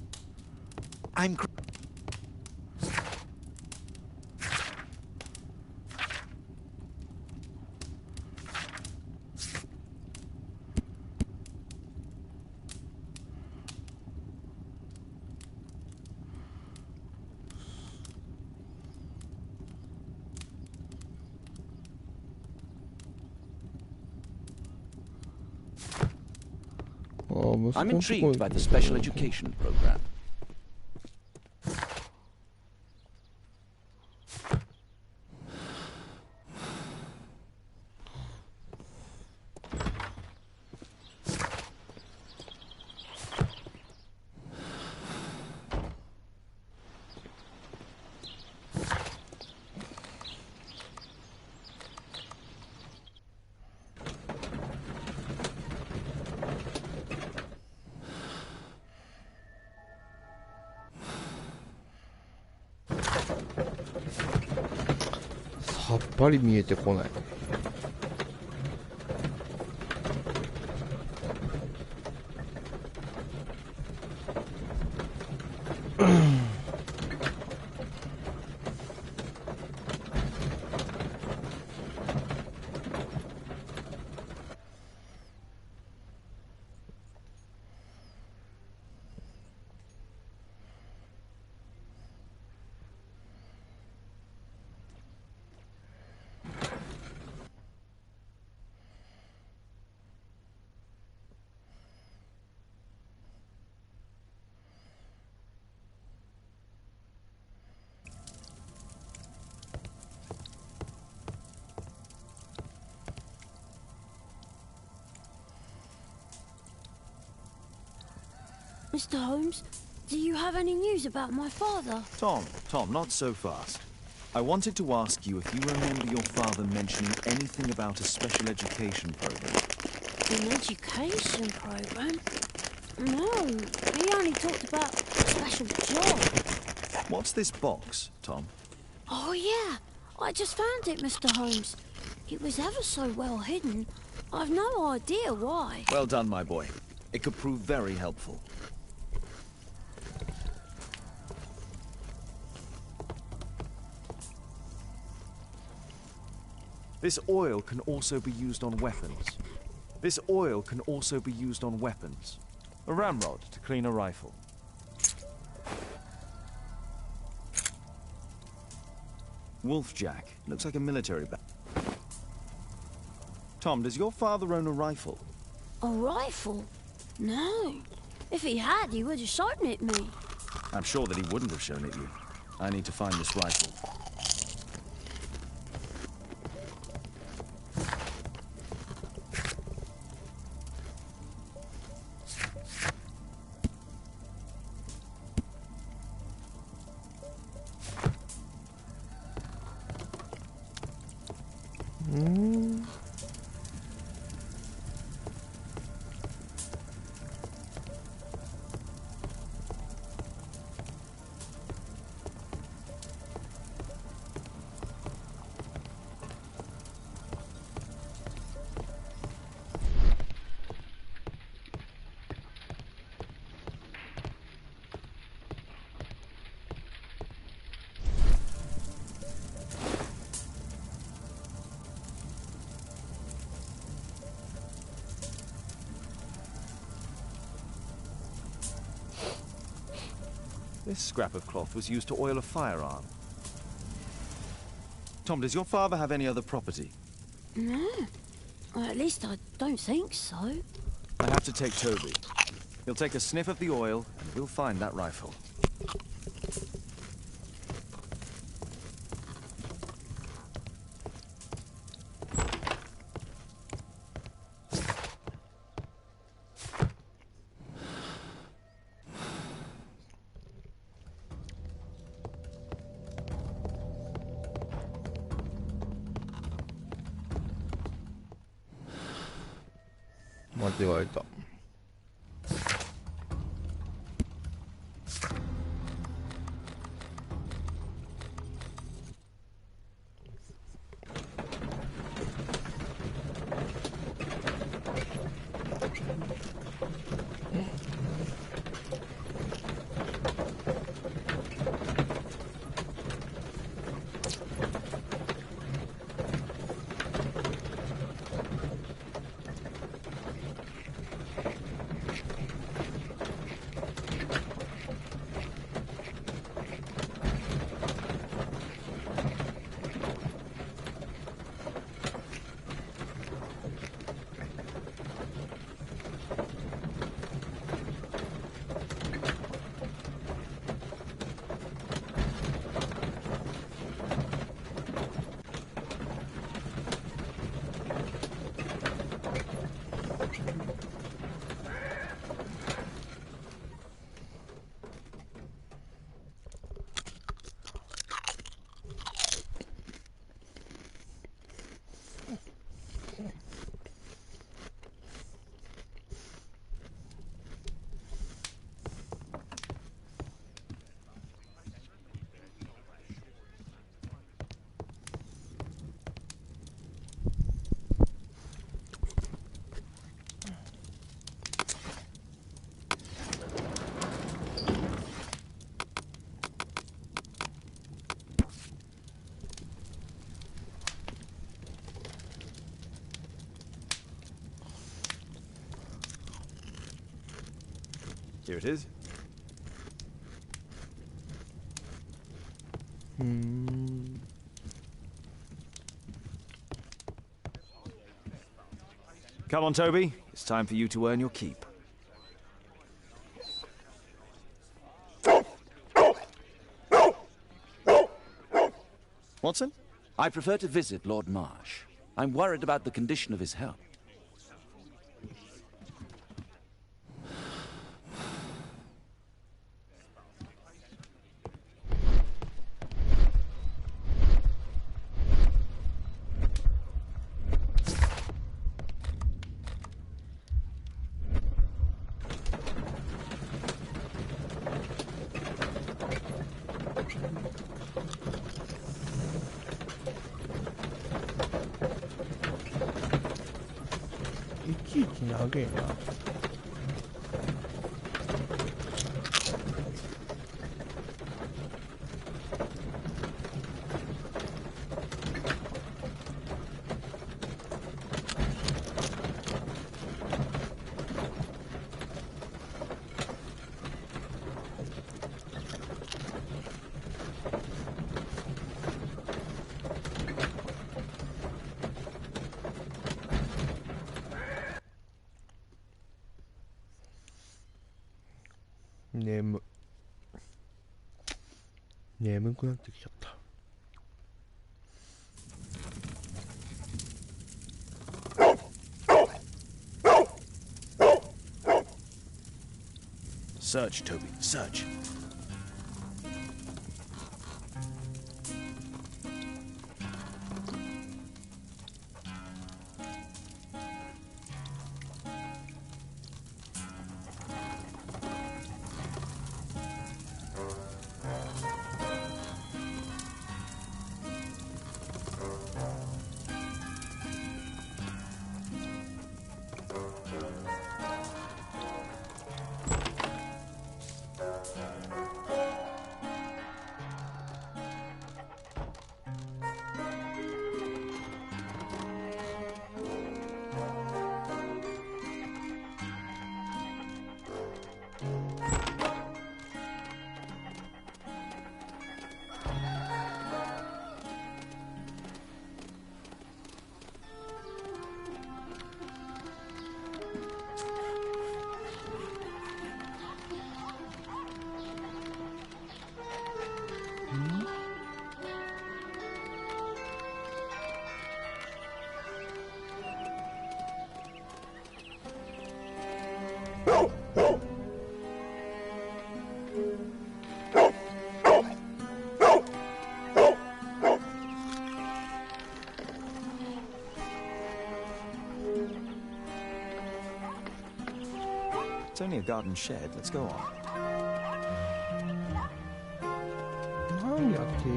S12: I'm
S3: I'm intrigued by the special education program.
S1: さっぱり見えてこない。
S5: Mr. Holmes, do you have any news about my father?
S4: Tom, not so fast. I wanted to ask you if you remember your father mentioning anything about a special education program.
S5: An education program? No, he only talked about a special job.
S4: What's this box, Tom?
S5: Oh, yeah. I just found it, Mr. Holmes. It was ever so well hidden. I've no idea why.
S4: Well done, my boy. It could prove very helpful. This oil can also be used on weapons. This oil can also be used on weapons. A ramrod to clean a rifle. Wolfjack. Looks like a military bag. Tom, does your father own a rifle?
S5: A rifle? No. If he had, he would have shown it me.
S4: I'm sure that he wouldn't have shown it you. I need to find this rifle. This scrap of cloth was used to oil a firearm. Tom, does your father have any other property?
S5: No. Or at least I don't think so.
S4: I have to take Toby. He'll take a sniff of the oil, and we'll find that rifle.
S1: 間違えた。
S4: Here it is. Come on, Toby. It's time for you to earn your keep. Watson?
S3: I prefer to visit Lord Marsh. I'm worried about the condition of his health.
S1: ちいち長えな。眠くなってきちゃった。
S10: Search, Toby, search.
S4: It's only a garden shed. Let's go on.
S1: なんやって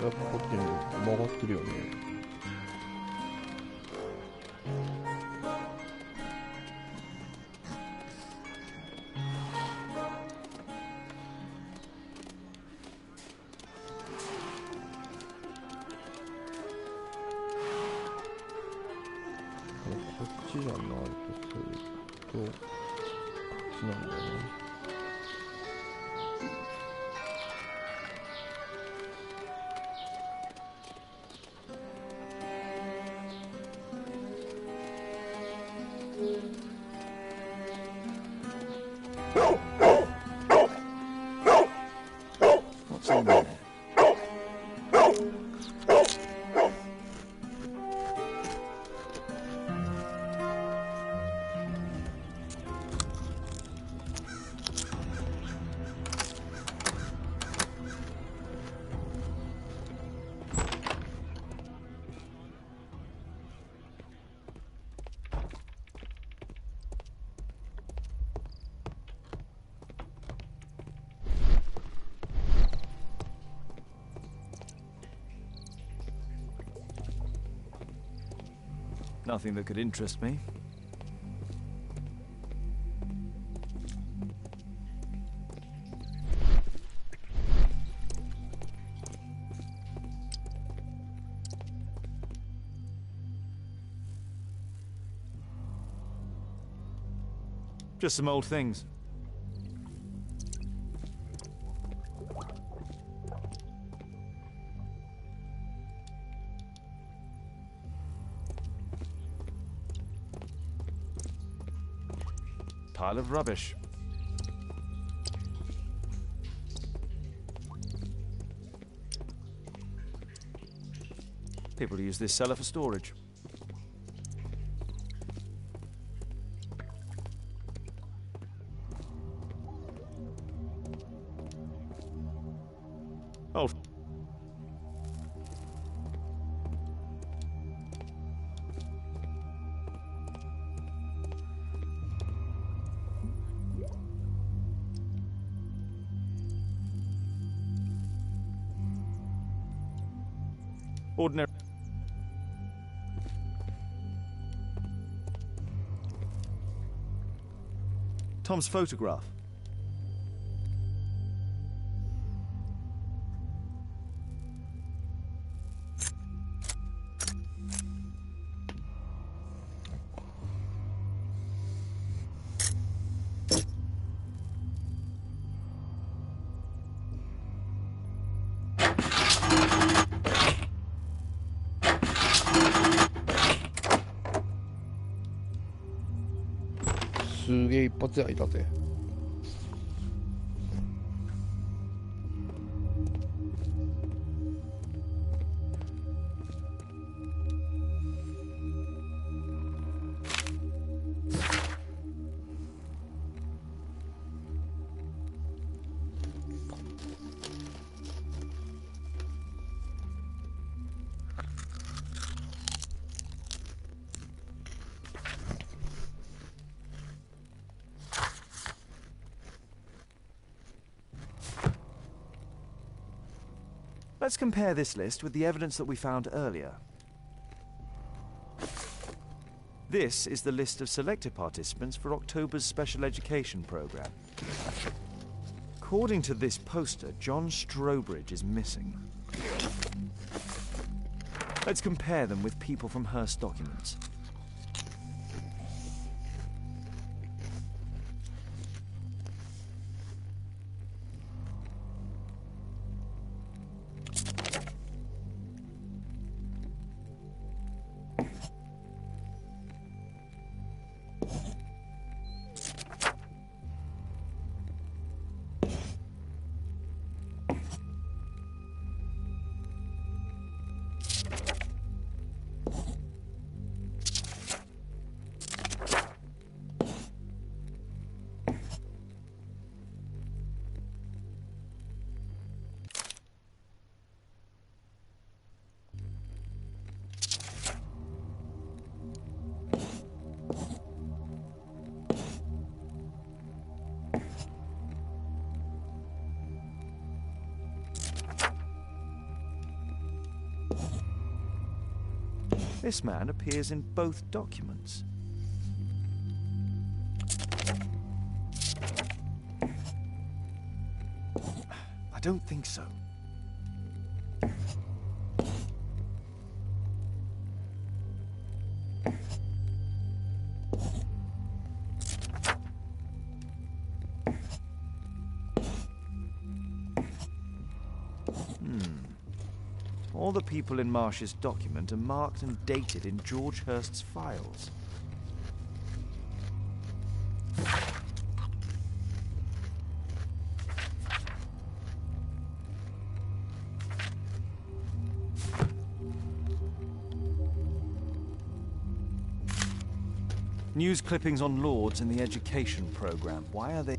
S1: やっぱこっちに曲がってるよね。こっちじゃないとすると、こっちなんだよね。
S4: What's in there? Nothing that could interest me. Just some old things.
S10: pile of rubbish. People use this cellar for storage. Oh. Ordinary. Tom's photograph.
S1: すげえ一発やいたぜ。
S4: Let's compare this list with the evidence that we found earlier. This is the list of selected participants for October's special education program. According to this poster, John Strobridge is missing. Let's compare them with people from Hearst documents. This man appears in both documents. I don't think so. All the people in Marsh's document are marked and dated in George Hurst's files. News clippings on Lords in the education program. Why are they...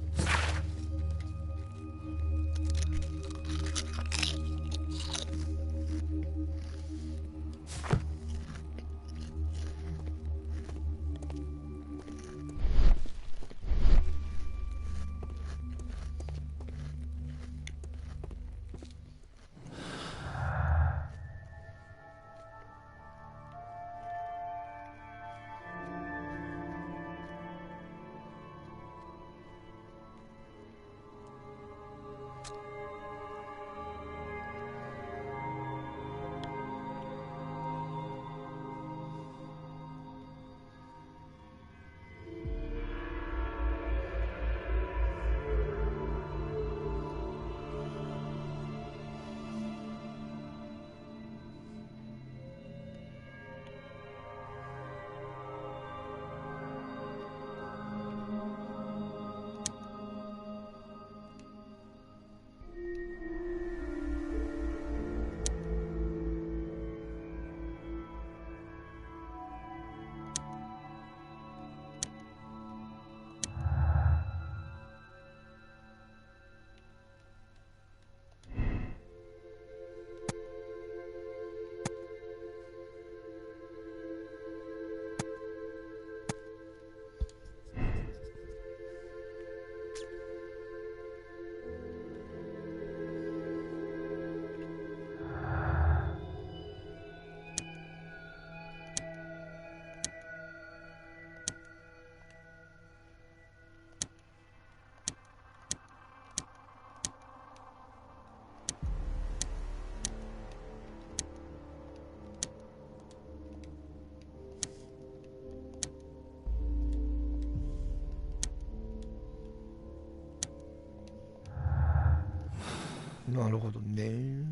S8: なるほどね。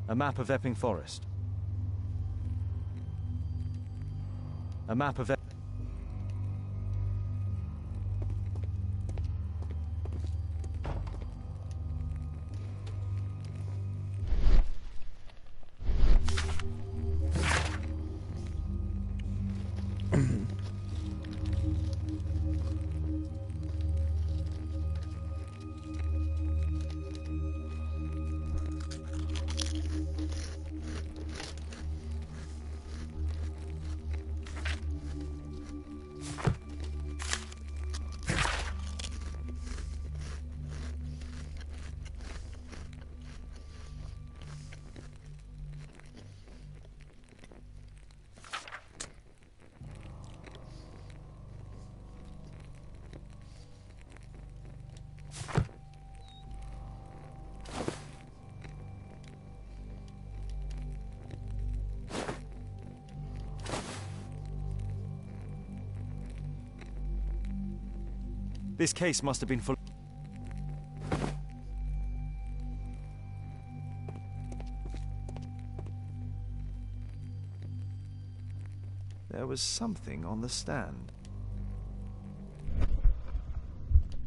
S4: A map of Epping Forest. A map of... This case must have been full... There was something on the stand.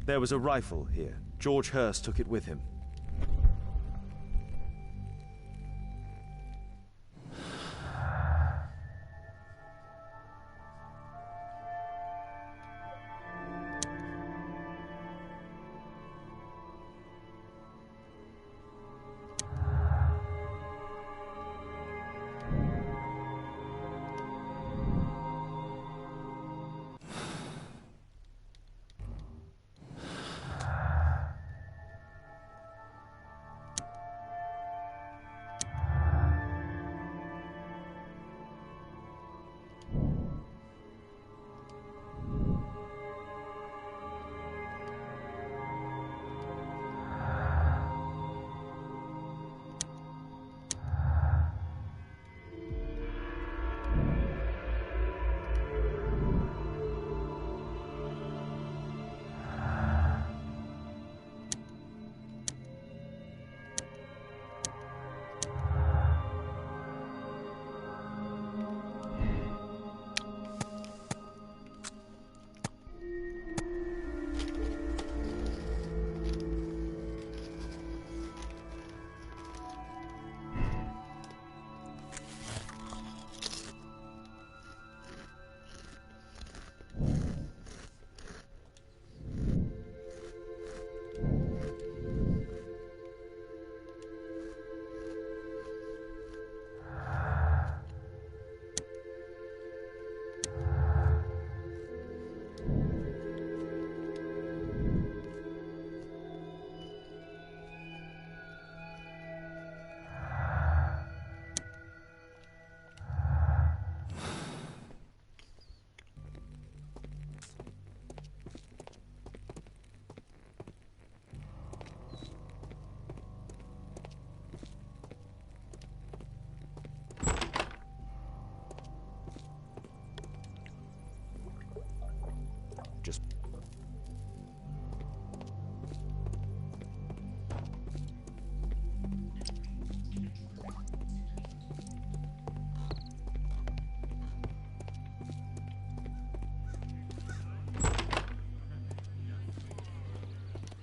S4: There was a rifle here. George Hurst took it with him.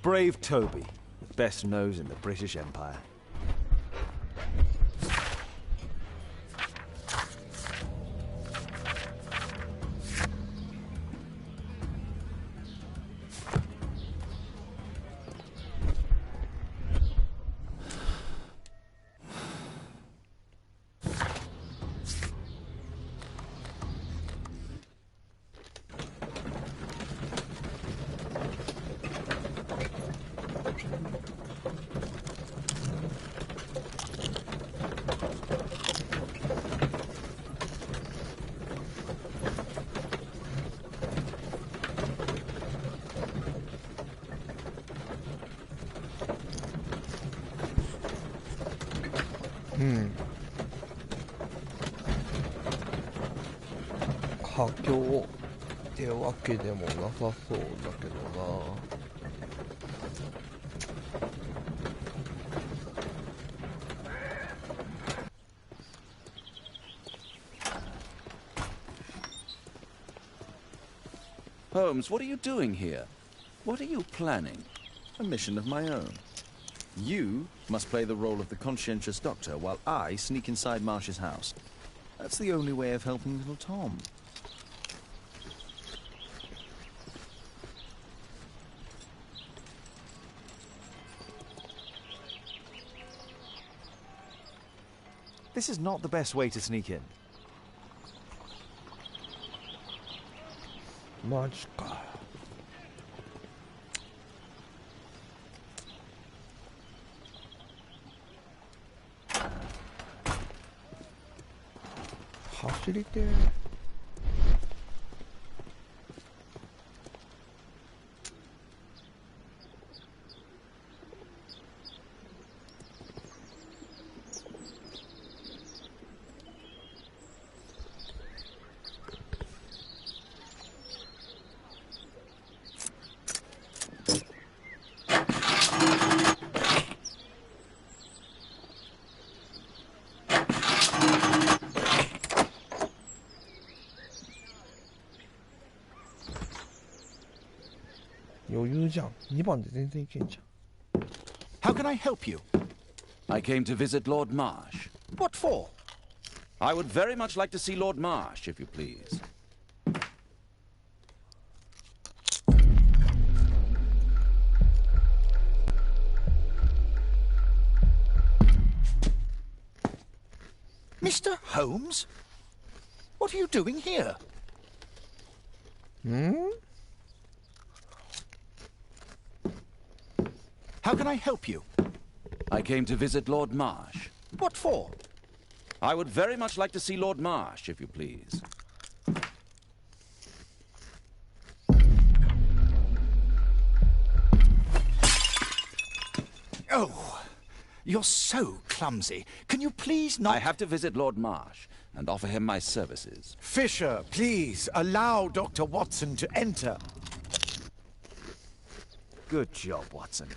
S4: Brave Toby, the best nose in the British Empire.
S1: ってわけでもなさそうだけどな。
S3: Holmes, what are you doing here? What are you planning?
S10: A mission of my own. You must play the role of the conscientious doctor while I sneak inside Marsh's house. That's the only way of helping little Tom.
S4: This is not the best way to sneak in.
S1: マジか。走りてー。余裕じゃん。2番で全然いけんじゃん。
S14: How can I help you?
S3: I came to visit Lord Marsh.
S14: What for?
S3: I would very much like to see Lord Marsh, if you please.
S14: Mr. Holmes? What are you doing here? How can I help you?
S3: I came to visit Lord Marsh.
S14: What for?
S3: I would very much like to see Lord Marsh, if you please.
S14: Oh, you're so clumsy. Can you please not...
S3: I have to visit Lord Marsh and offer him my services.
S12: Fisher, please, allow Dr. Watson to enter.
S4: Good job, Watson.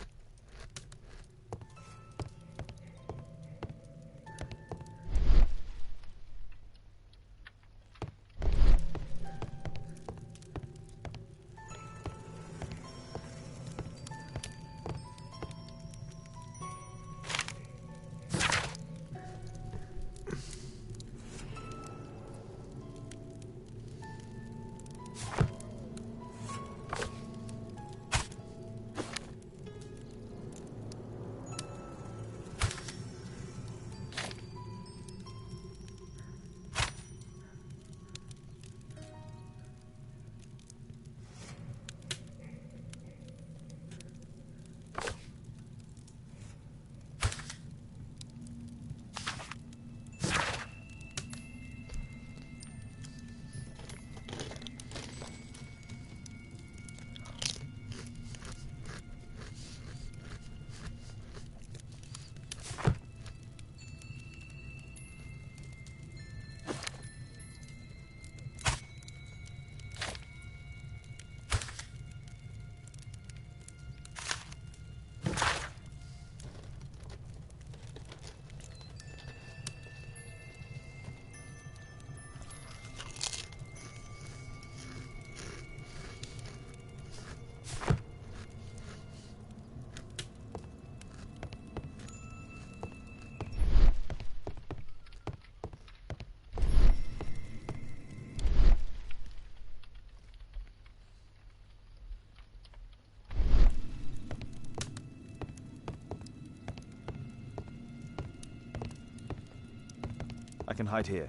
S4: I can hide here.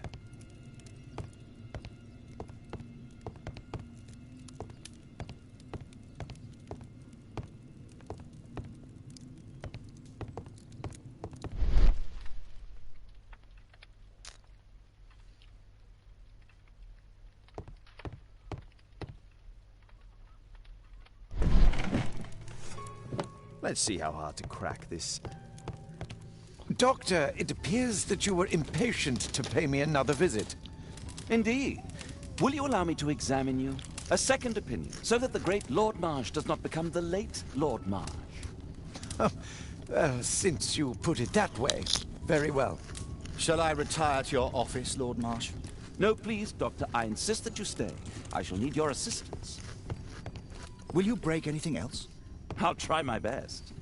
S4: Let's see how hard to crack this.
S12: Doctor, it appears that you were impatient to pay me another visit.
S3: Indeed. Will you allow me to examine you? A second opinion, so that the great Lord Marsh does not become the late Lord Marsh.
S12: Oh, well, since you put it that way, very well.
S14: Shall I retire to your office, Lord Marsh?
S3: No, please, Doctor. I insist that you stay. I shall need your assistance.
S14: Will you break anything else?
S3: I'll try my best.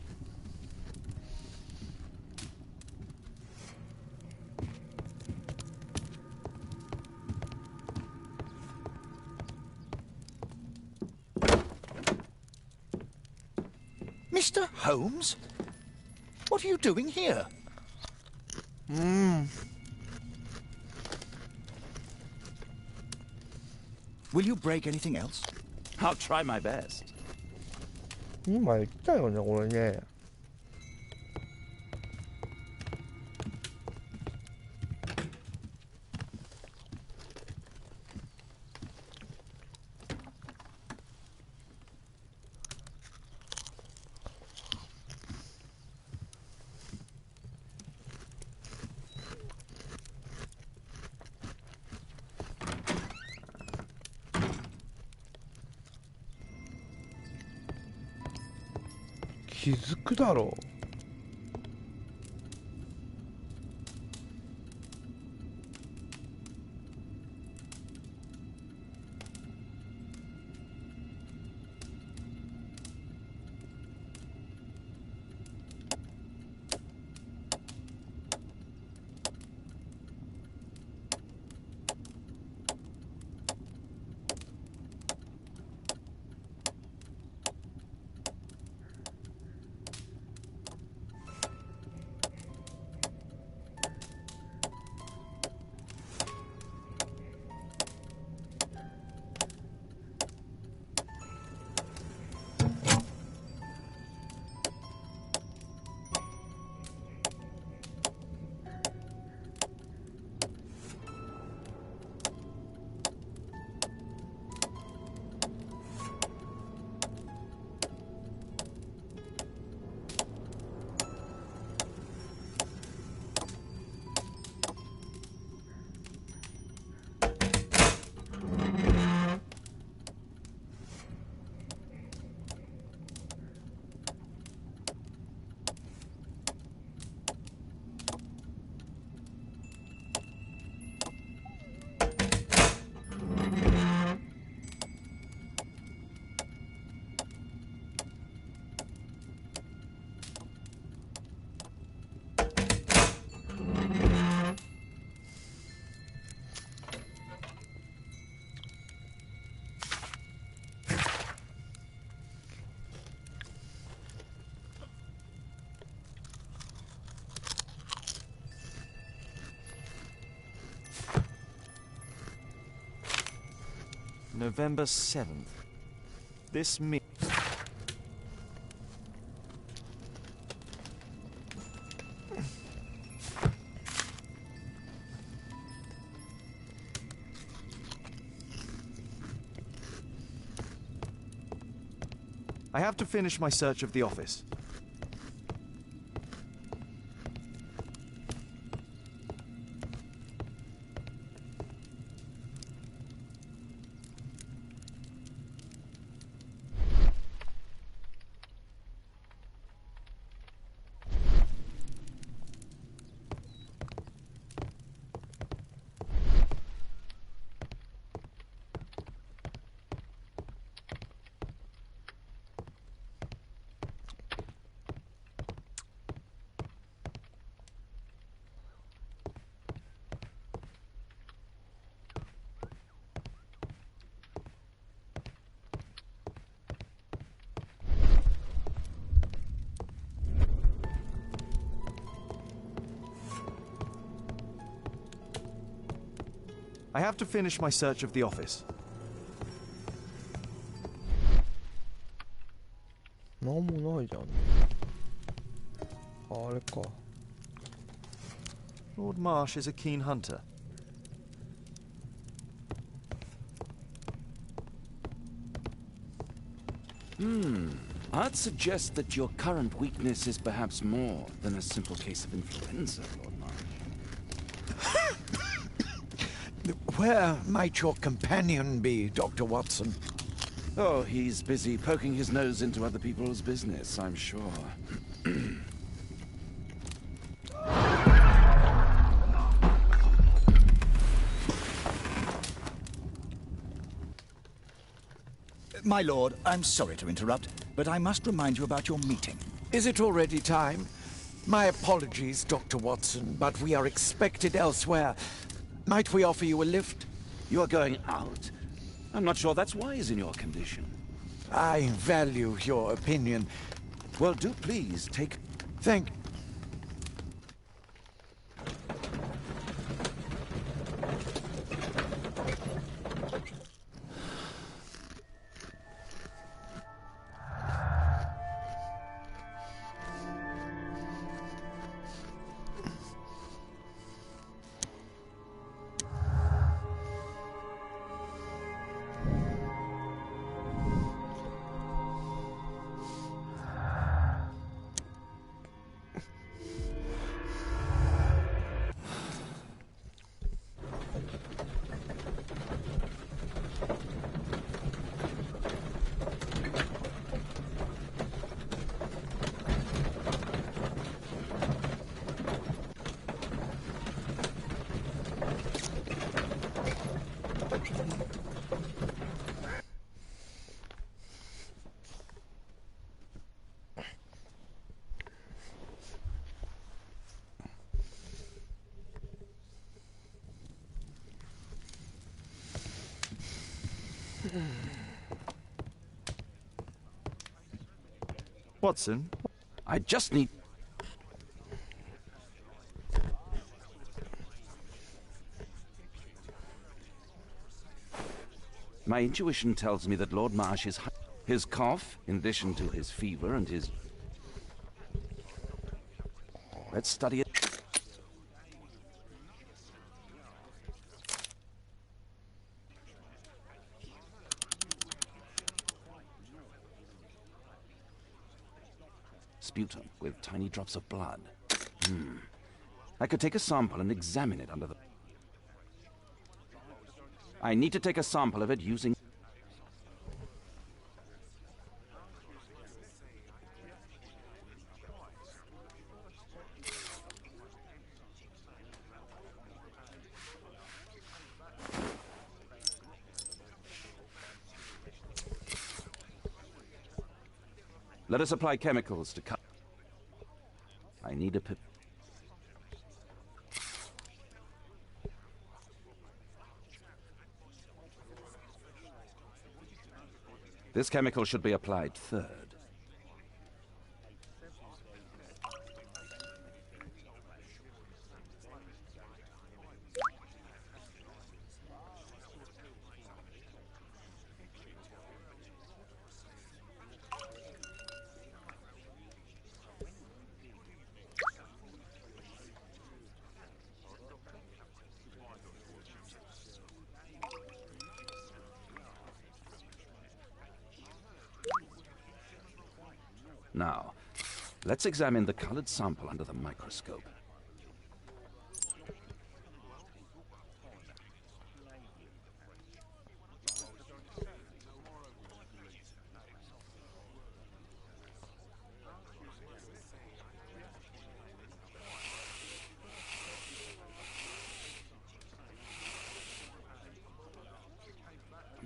S14: Mr. Holmes? What are you doing here? Will you break anything else?
S3: I'll try my best.
S1: 今言ったよね、これね。気づくだろう。
S4: November 7th. This means... I have to finish my search of the office. I have to finish my search of the office.
S1: なんもないじゃん。あれか。
S4: Lord Marsh is a keen hunter.
S3: I'd suggest that your current weakness is perhaps more than a simple case of influenza, Lord Marsh.
S12: Where might your companion be, Dr. Watson?
S3: Oh, he's busy poking his nose into other people's business, I'm sure.
S14: My lord, I'm sorry to interrupt, but I must remind you about your meeting.
S12: Is it already time? My apologies, Dr. Watson, but we are expected elsewhere. Might we offer you a lift?
S3: You're going out? I'm not sure that's wise in your condition.
S12: I value your opinion.
S3: Well, do please take...
S12: Thank...
S10: Watson?
S3: I just need... My intuition tells me that Lord Marsh is... His cough, in addition to his fever and his... Let's study it. Sputum with tiny drops of blood. I could take a sample and examine it under the... I need to take a sample of it using... Let us apply chemicals to cut... I need a pip... This chemical should be applied third. Now, let's examine the colored sample under the microscope.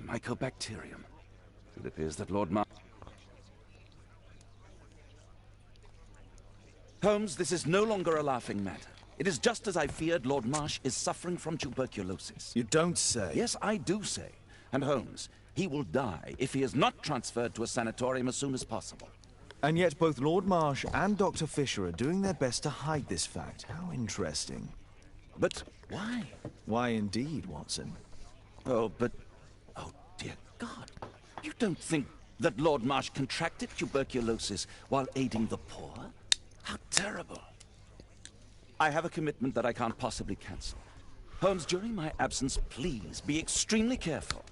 S3: Mycobacterium. It appears that Lord Marsh... Holmes, this is no longer a laughing matter. It is just as I feared. Lord Marsh is suffering from tuberculosis.
S10: You don't say.
S3: Yes, I do say. And Holmes, he will die if he is not transferred to a sanatorium as soon as possible.
S10: And yet both Lord Marsh and Dr. Fisher are doing their best to hide this fact. How interesting.
S3: But why?
S10: Why indeed, Watson?
S3: Oh, but... Oh, dear God. You don't think that Lord Marsh contracted tuberculosis while aiding the poor? How terrible. I have a commitment that I can't possibly cancel. Holmes, during my absence, please be extremely careful.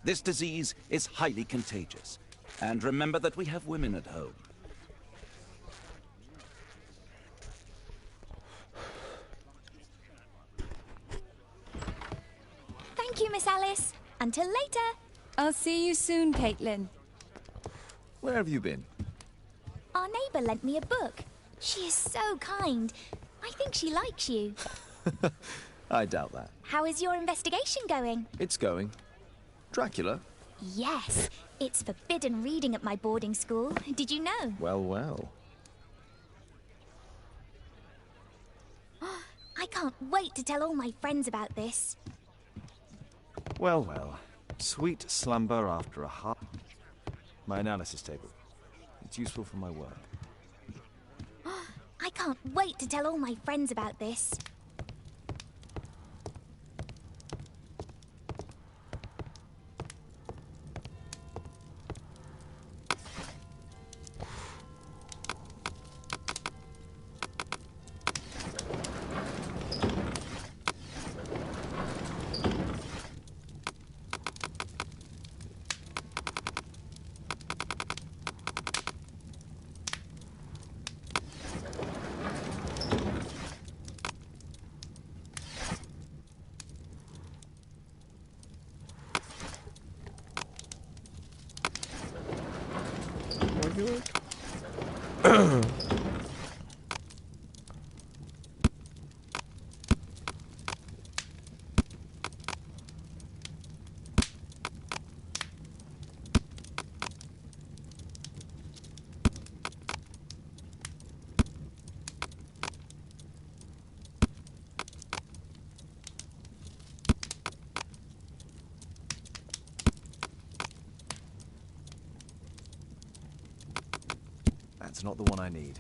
S3: This disease is highly contagious. And remember that we have women at home.
S2: Thank you, Miss Alice. Until later.
S15: I'll see you soon, Caitlin.
S10: Where have you been?
S2: Our neighbour lent me a book. She is so kind. I think she likes you.
S10: I doubt that.
S2: How is your investigation going?
S10: It's going. Dracula?
S2: Yes, it's forbidden reading at my boarding school. Did you know?
S10: Well, well.
S2: I can't wait to tell all my friends about this.
S4: Well, well. Sweet slumber after a hard... My analysis table. It's useful for my work.
S2: I can't wait to tell all my friends about this.
S4: That's not the one I need.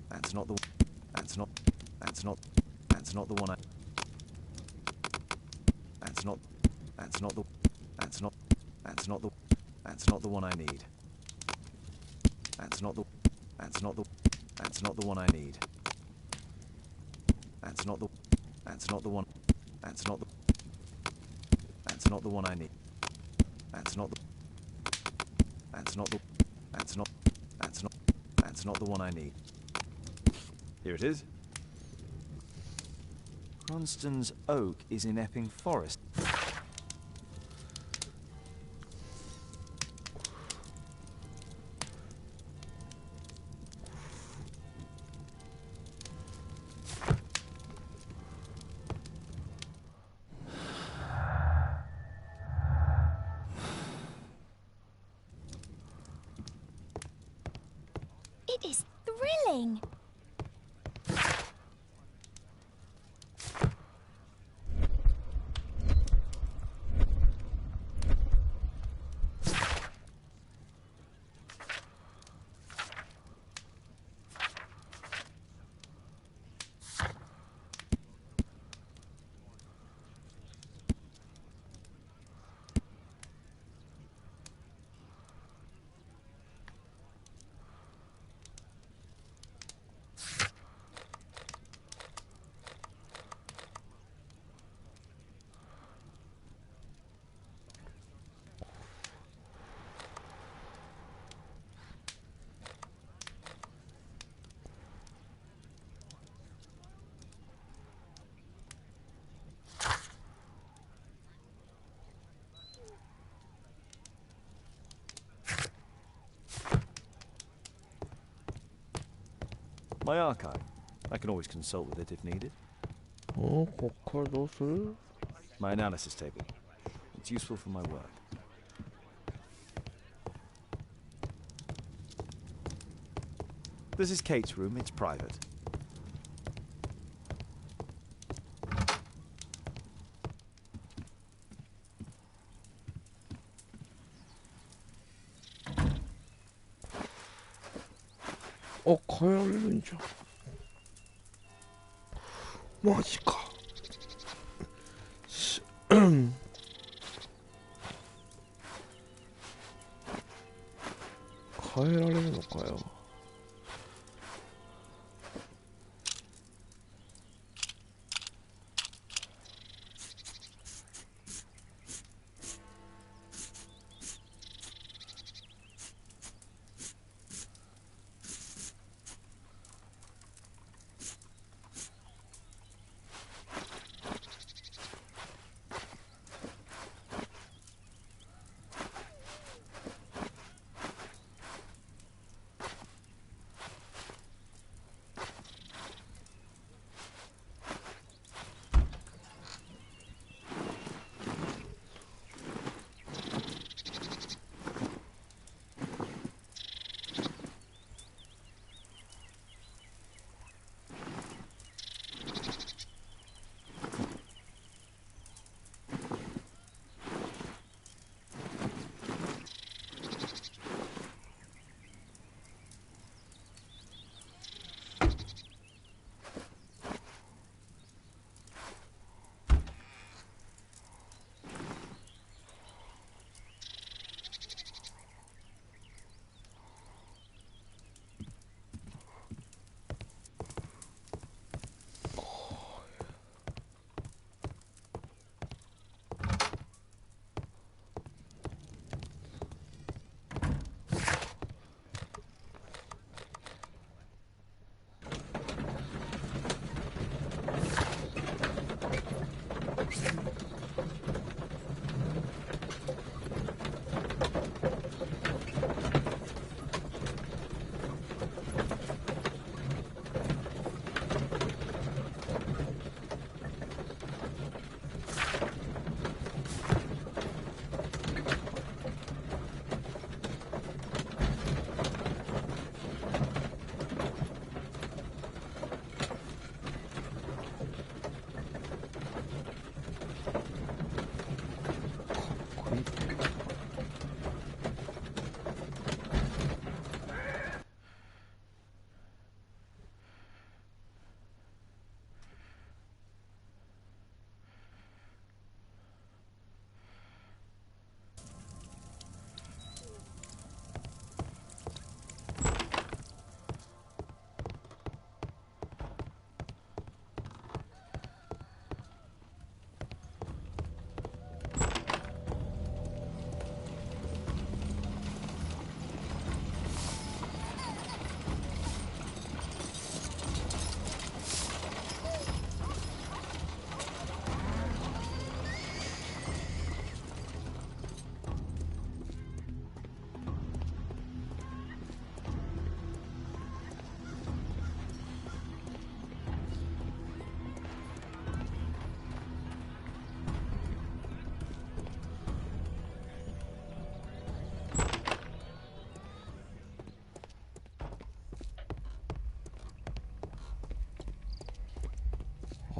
S4: That's not the one I need. That's not the one I... That's not the one I need. That's not the one I need. That's not the one I need. That's not the one I need. Here it is. Cranston's Oak is in Epping Forest.
S2: It is thrilling.
S4: My archive. I can always consult with it if needed. My analysis table. It's useful for my work. This is Kate's room. It's private.
S1: 가야 하는 줄. 마지까. 変えられるのかよ。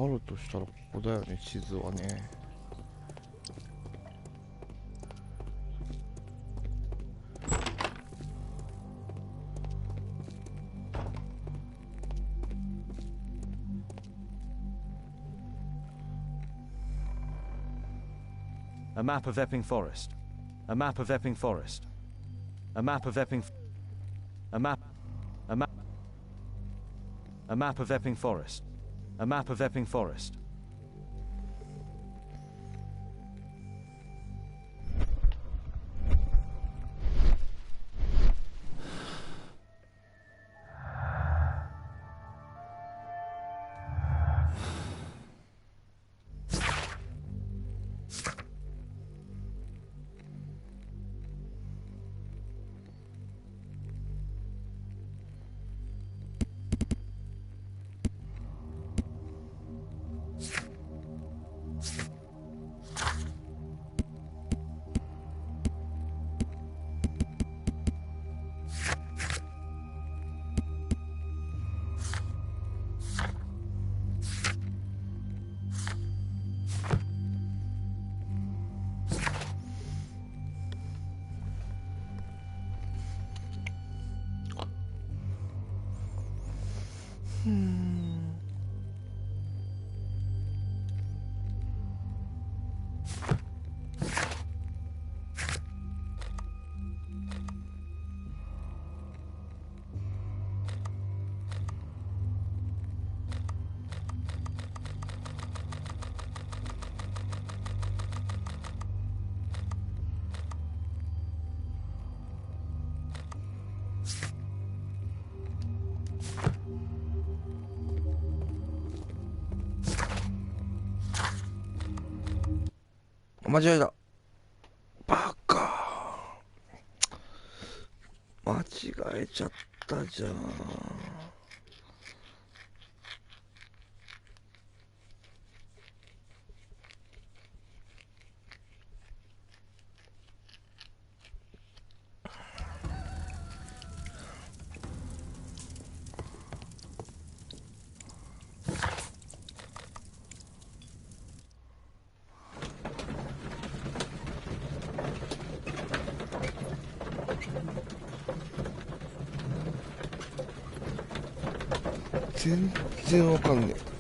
S1: あるとしたらここだよね、地図はね。
S4: A map of Epping Forest. A map of Epping Forest. A map of Epping. A map. A map. A map of Epping Forest. A map of Epping Forest.
S1: 間違えた。バカ。間違えちゃったじゃん。全然わかんねえ。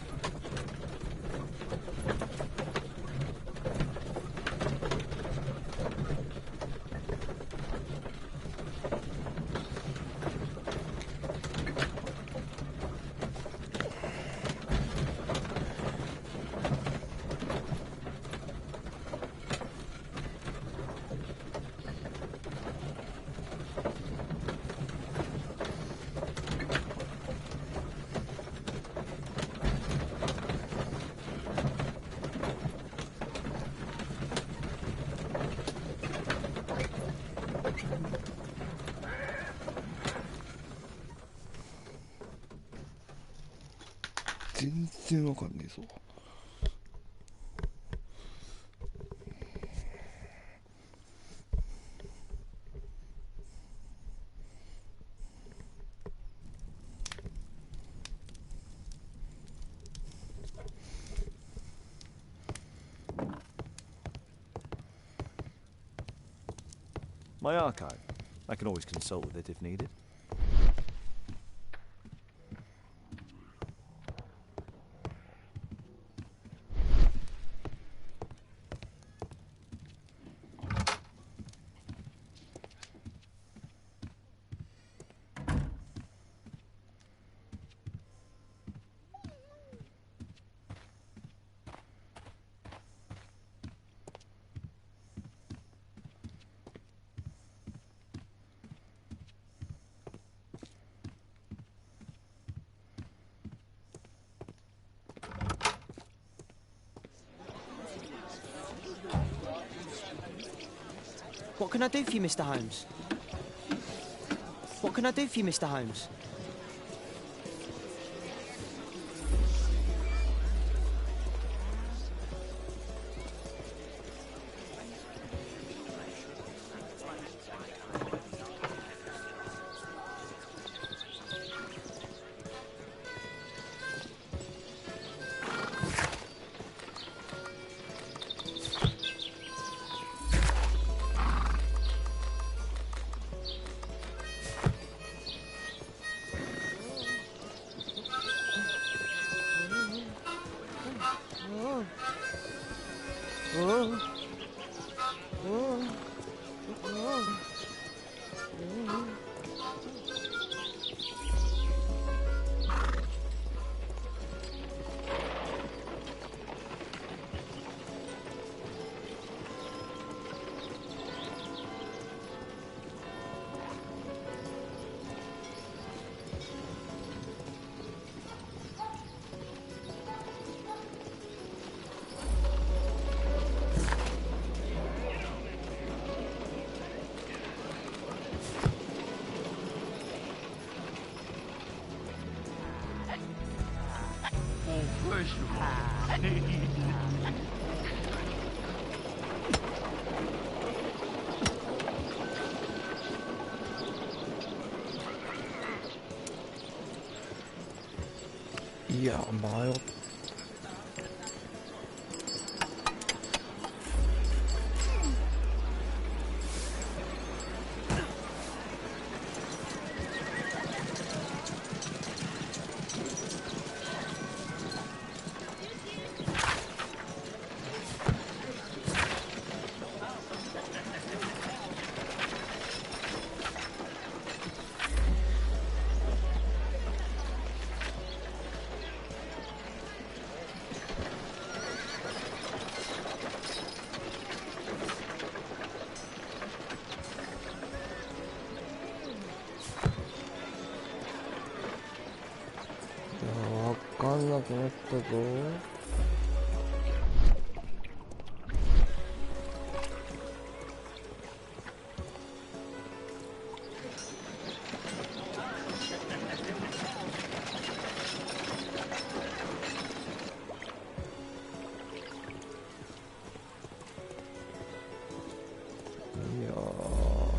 S1: 全然わかんねえぞ。
S4: My archive. I can always consult with it if needed.
S7: What can I do for you, Mr. Holmes? What can I do for you, Mr. Holmes?
S9: Professional.
S1: いや迷っわかんなくなったぞ。やー、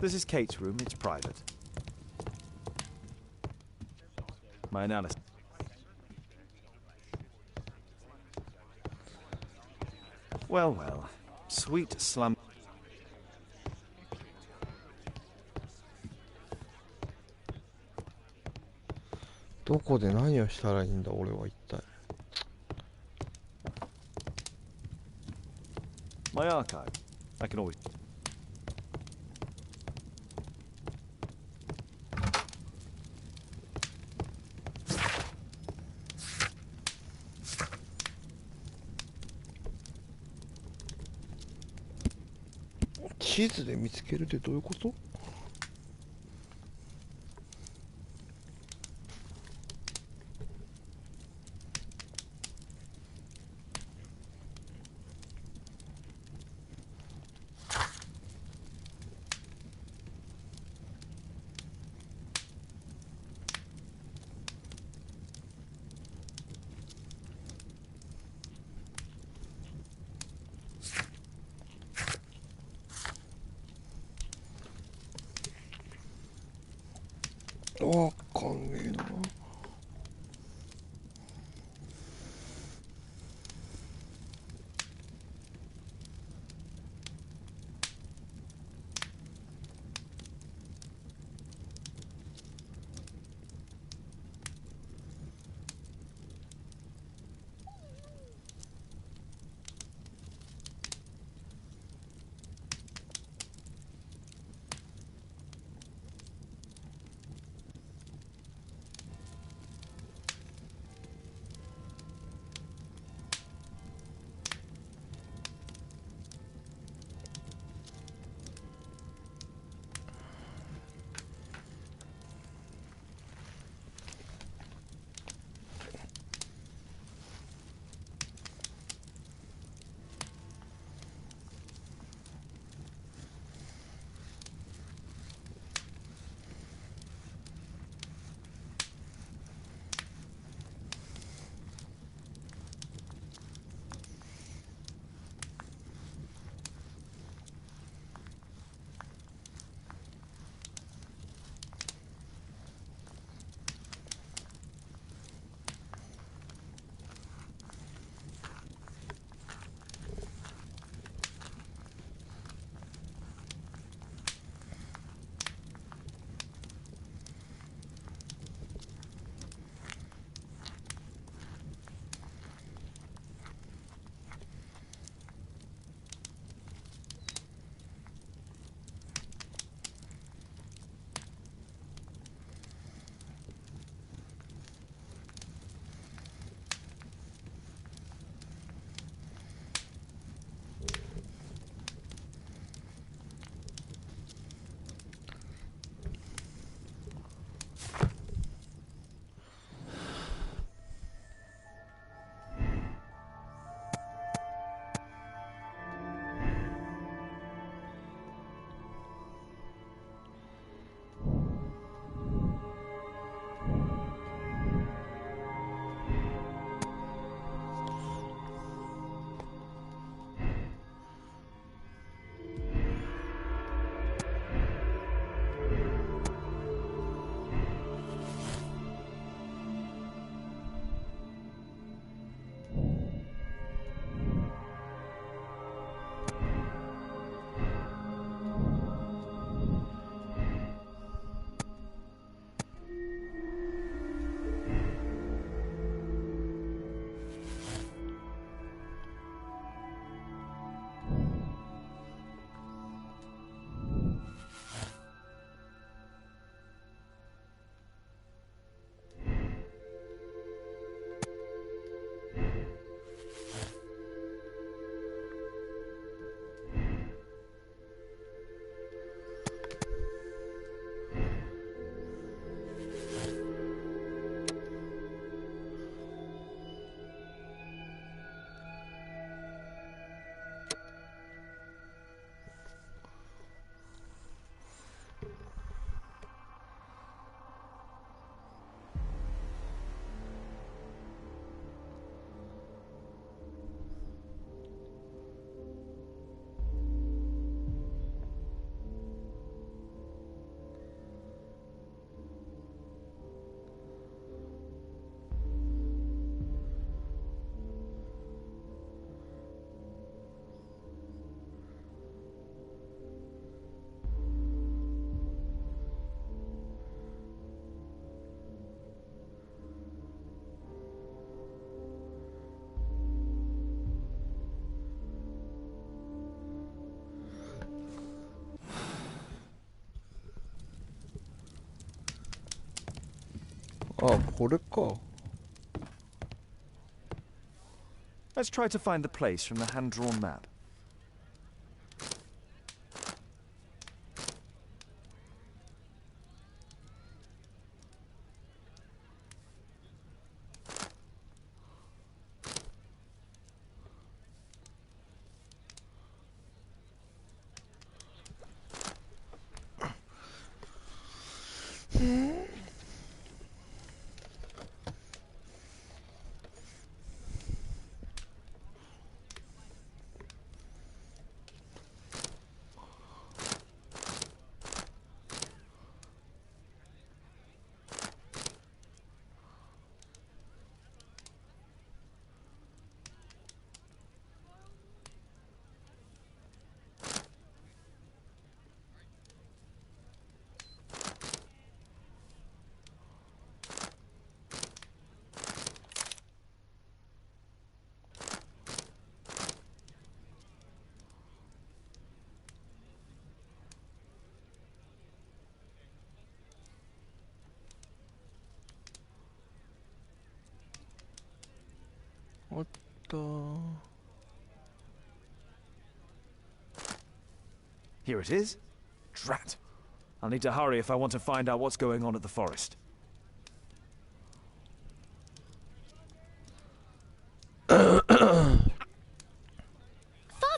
S4: This is Kate's room. It's private. My analysis. Well, well. Sweet slum.
S1: どこで何をしたらいいんだ俺は一体。
S4: My archive. I can always.
S1: 地図で見つけるってどういうこと？わかんねえな。あ、これか。
S4: Let's try to find the place from the hand-drawn map.
S1: What the...
S4: Here it is. Drat. I'll need to hurry if I want to find out what's going on at the forest.
S2: Father,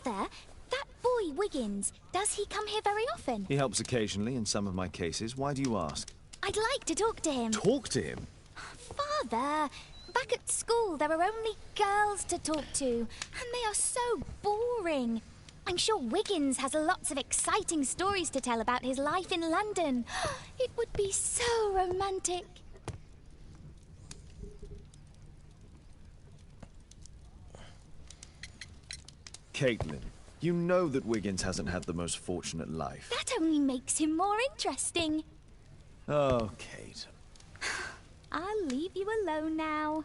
S2: that boy Wiggins, does he come here very often?
S4: He helps occasionally in some of my cases. Why do you ask?
S2: I'd like to talk to him.
S4: Talk to him?
S2: Father, back at school there are only girls to talk to, and they are so boring. I'm sure Wiggins has lots of exciting stories to tell about his life in London. It would be so romantic.
S4: Caitlin, you know that Wiggins hasn't had the most fortunate life.
S2: That only makes him more interesting.
S4: Oh, Kate.
S2: I'll leave you alone now.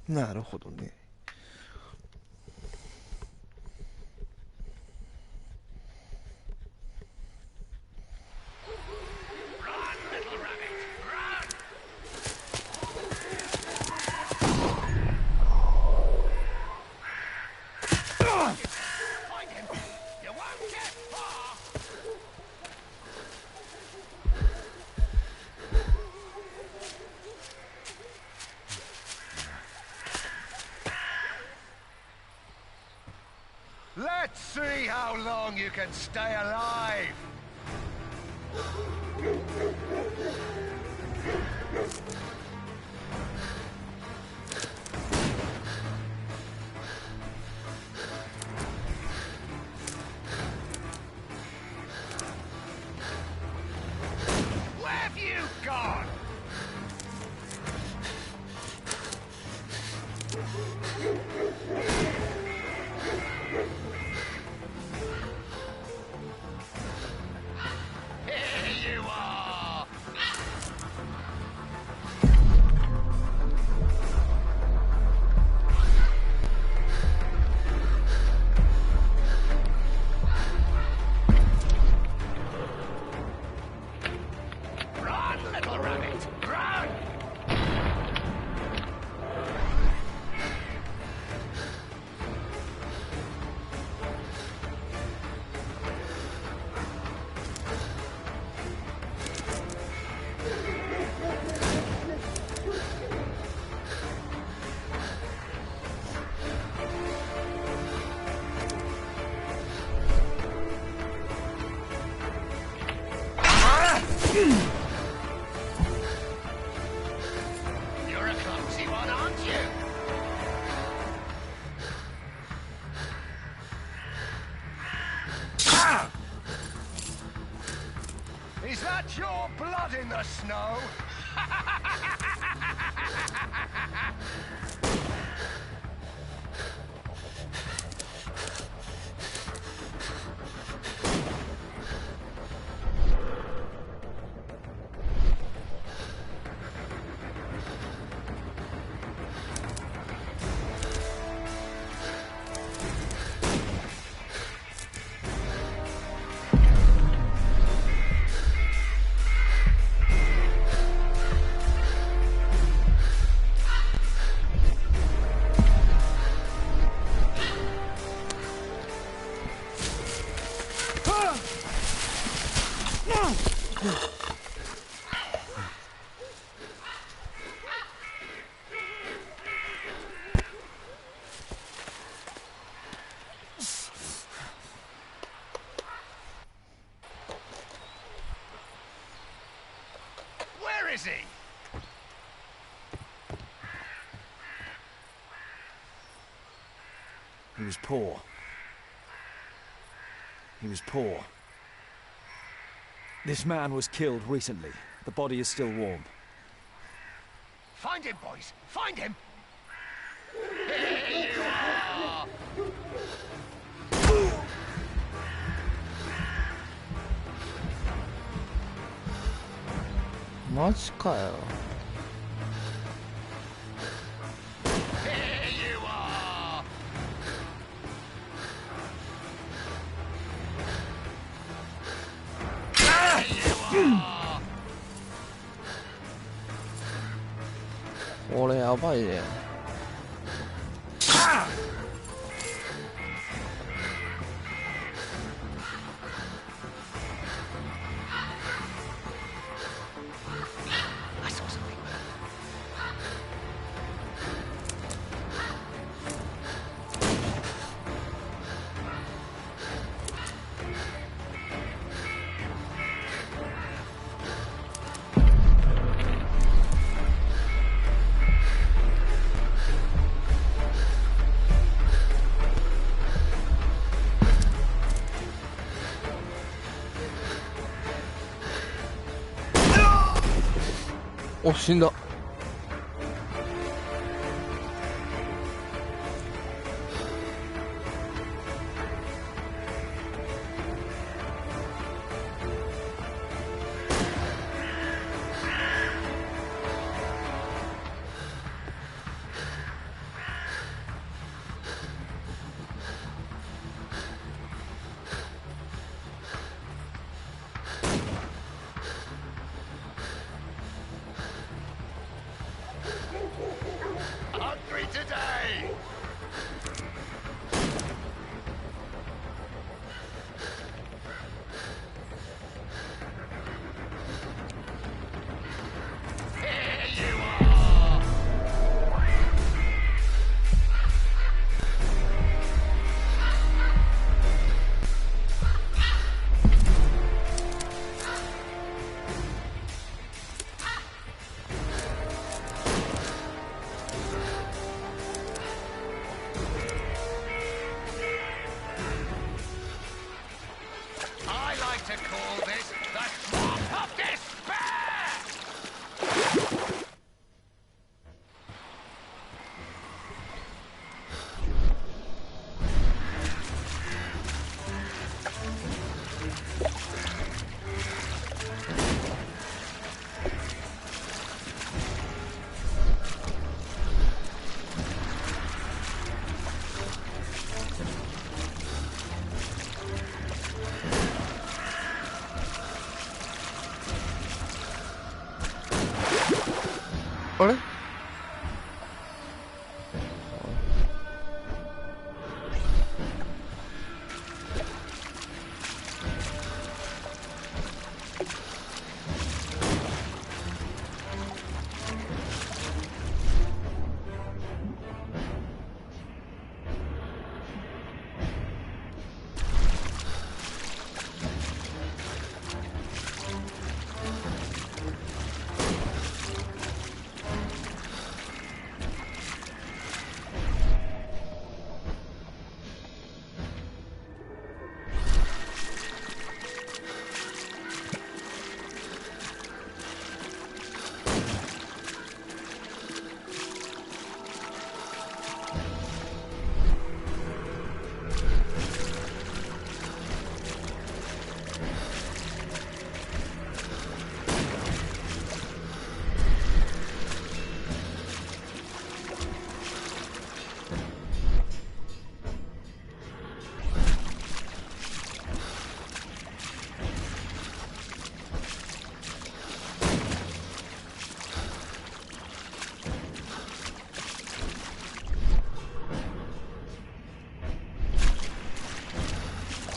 S1: Naるほどね。
S16: Let's see how long you can stay alive! Where have you gone? You're a clumsy one, aren't you? Is that your blood in the snow? Where is he?
S4: He was poor. He was poor. This man was killed recently. The body is still warm.
S16: Find him, boys! Find him! Here you are!
S1: マジかよ。
S16: Here you are!
S1: これやばいね。
S16: I saw something.
S1: お、死んだ。
S16: Hungry today! Here you are! I like to call this the drop of despair!
S1: あれ？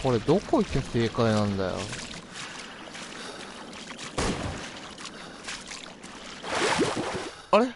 S1: これどこ行って正解なんだよ。あれ？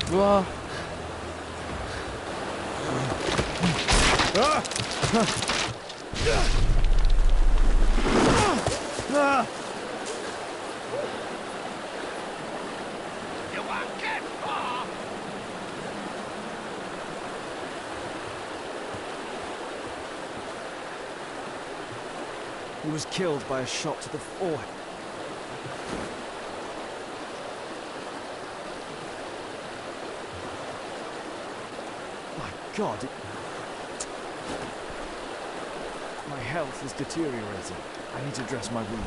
S1: うわ
S4: He was killed by a shot to the forehead. My God. My health is deteriorating. I need to dress my wound.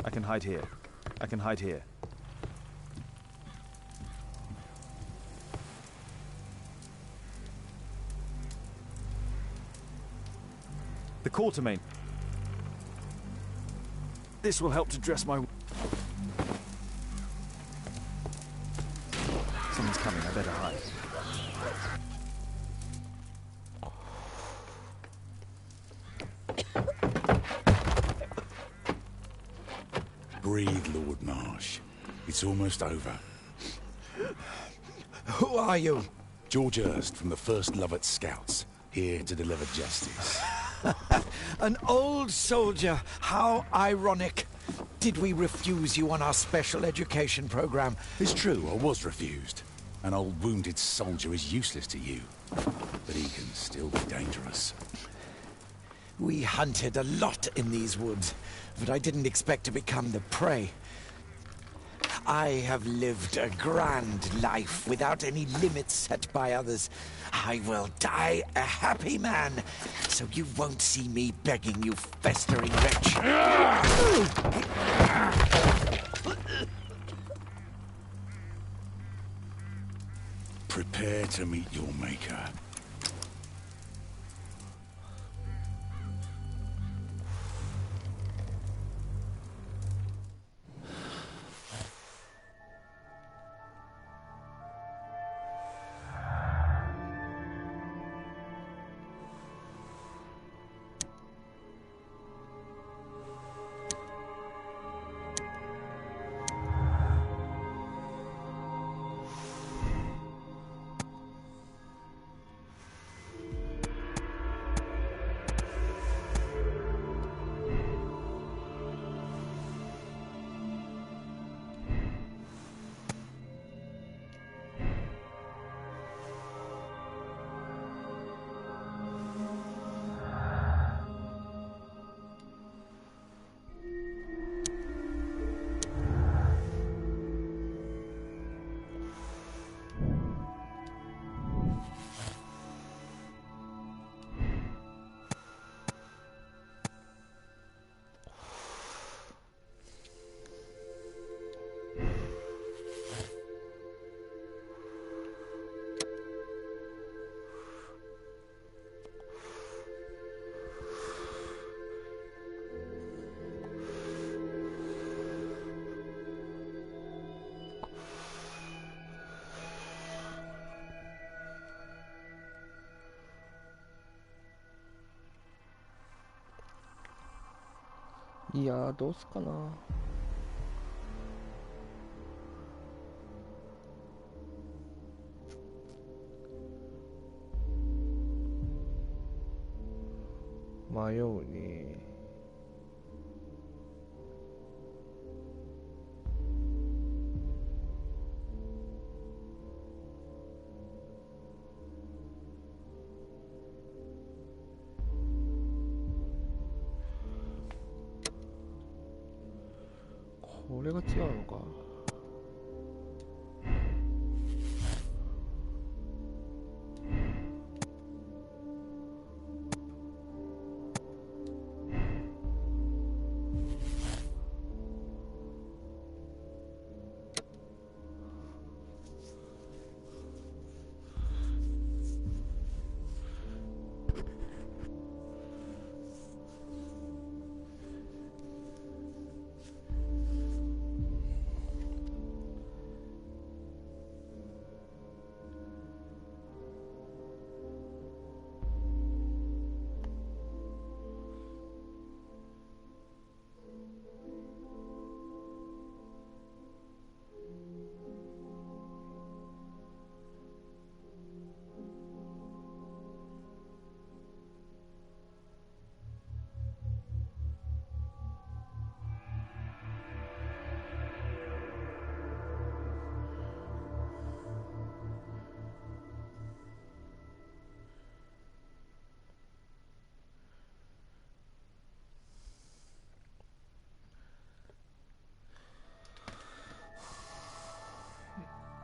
S4: I can hide here. I can hide here. The quartermain. This will help to dress my... Someone's coming, I better hide.
S9: Breathe, Lord Marsh. It's almost over.
S12: Who are you?
S9: George Hurst from the 1st Lovat Scouts, here to deliver justice.
S12: An old soldier. How ironic. Did we refuse you on our special education program?
S9: It's true, I was refused. An old wounded soldier is useless to you, but he can still be dangerous.
S12: We hunted a lot in these woods, but I didn't expect to become the prey. I have lived a grand life without any limits set by others. I will die a happy man, so you won't see me begging, you festering wretch.
S9: Prepare to meet your maker.
S1: いやー、どうすかな。迷うね。これが違うのか。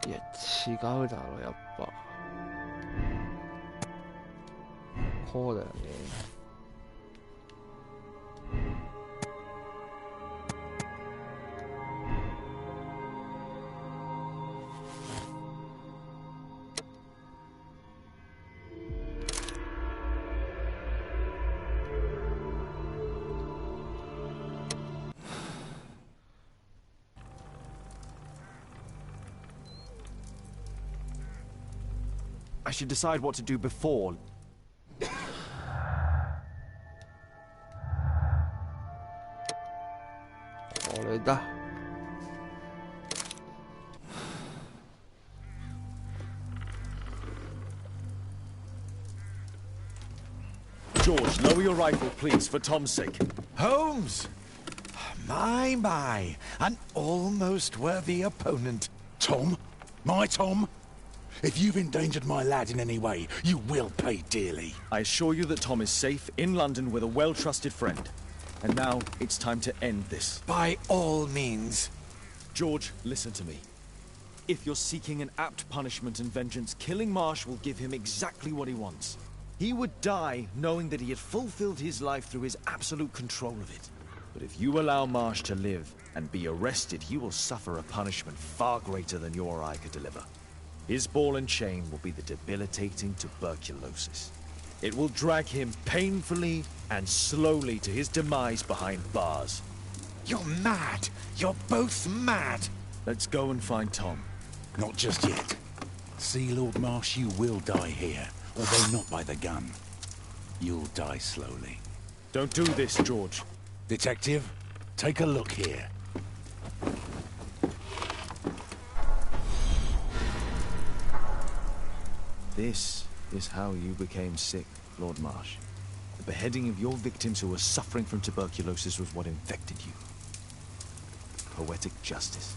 S1: いや、違うだろ、やっぱ。こうだよね。
S4: I should decide what to do before.
S1: これだ。
S4: George, lower your rifle, please, for Tom's sake.
S12: Holmes! My, an almost worthy opponent.
S14: Tom? My Tom? If you've endangered my lad in any way, you will pay dearly.
S4: I assure you that Tom is safe in London with a well-trusted friend. And now, it's time to end this.
S12: By all means.
S4: George, listen to me. If you're seeking an apt punishment and vengeance, killing Marsh will give him exactly what he wants. He would die knowing that he had fulfilled his life through his absolute control of it. But if you allow Marsh to live and be arrested, he will suffer a punishment far greater than you or I could deliver. His ball and chain will be the debilitating tuberculosis. It will drag him painfully and slowly to his demise behind bars.
S12: You're mad! You're both mad!
S4: Let's go and find Tom.
S14: Not just yet. See, Lord Marsh, you will die here, although not by the gun. You'll die slowly.
S4: Don't do this, George.
S14: Detective, take a look here.
S4: This is how you became sick, Lord Marsh. The beheading of your victims who were suffering from tuberculosis was what infected you. Poetic justice.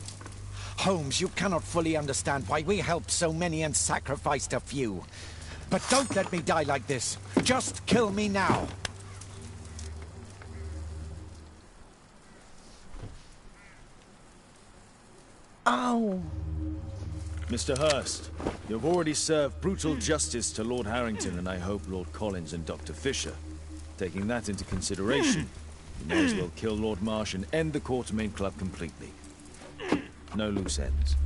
S12: Holmes, you cannot fully understand why we helped so many and sacrificed a few. But don't let me die like this. Just kill me now. Ow!
S4: Mr. Hurst, you've already served brutal justice to Lord Harrington and I hope Lord Collins and Dr. Fisher. Taking that into consideration, you may as well kill Lord Marsh and end the Quartermain Club completely. No loose ends.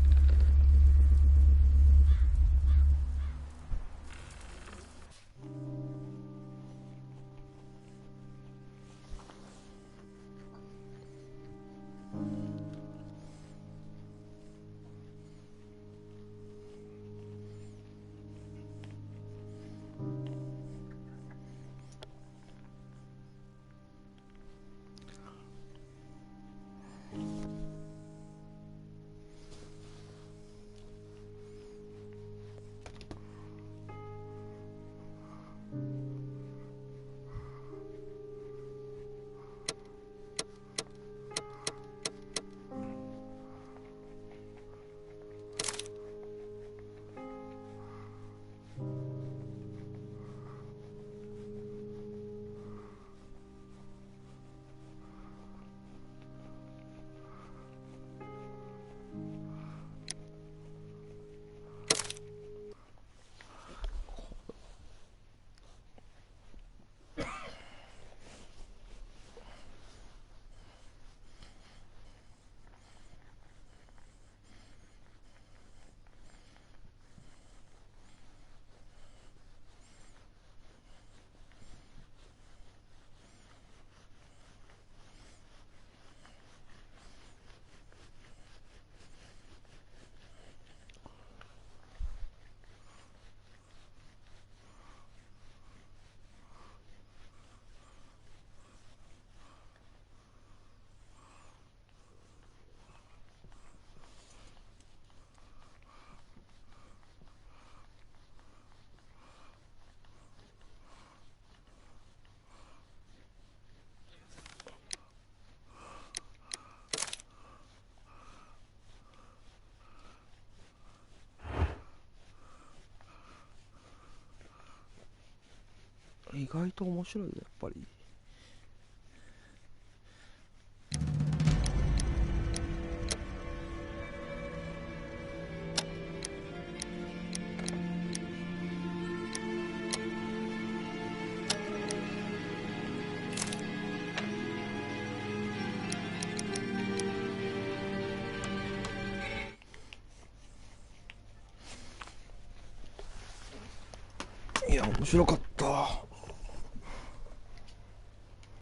S1: 外と面白いね、やっぱり。いや、面白かっ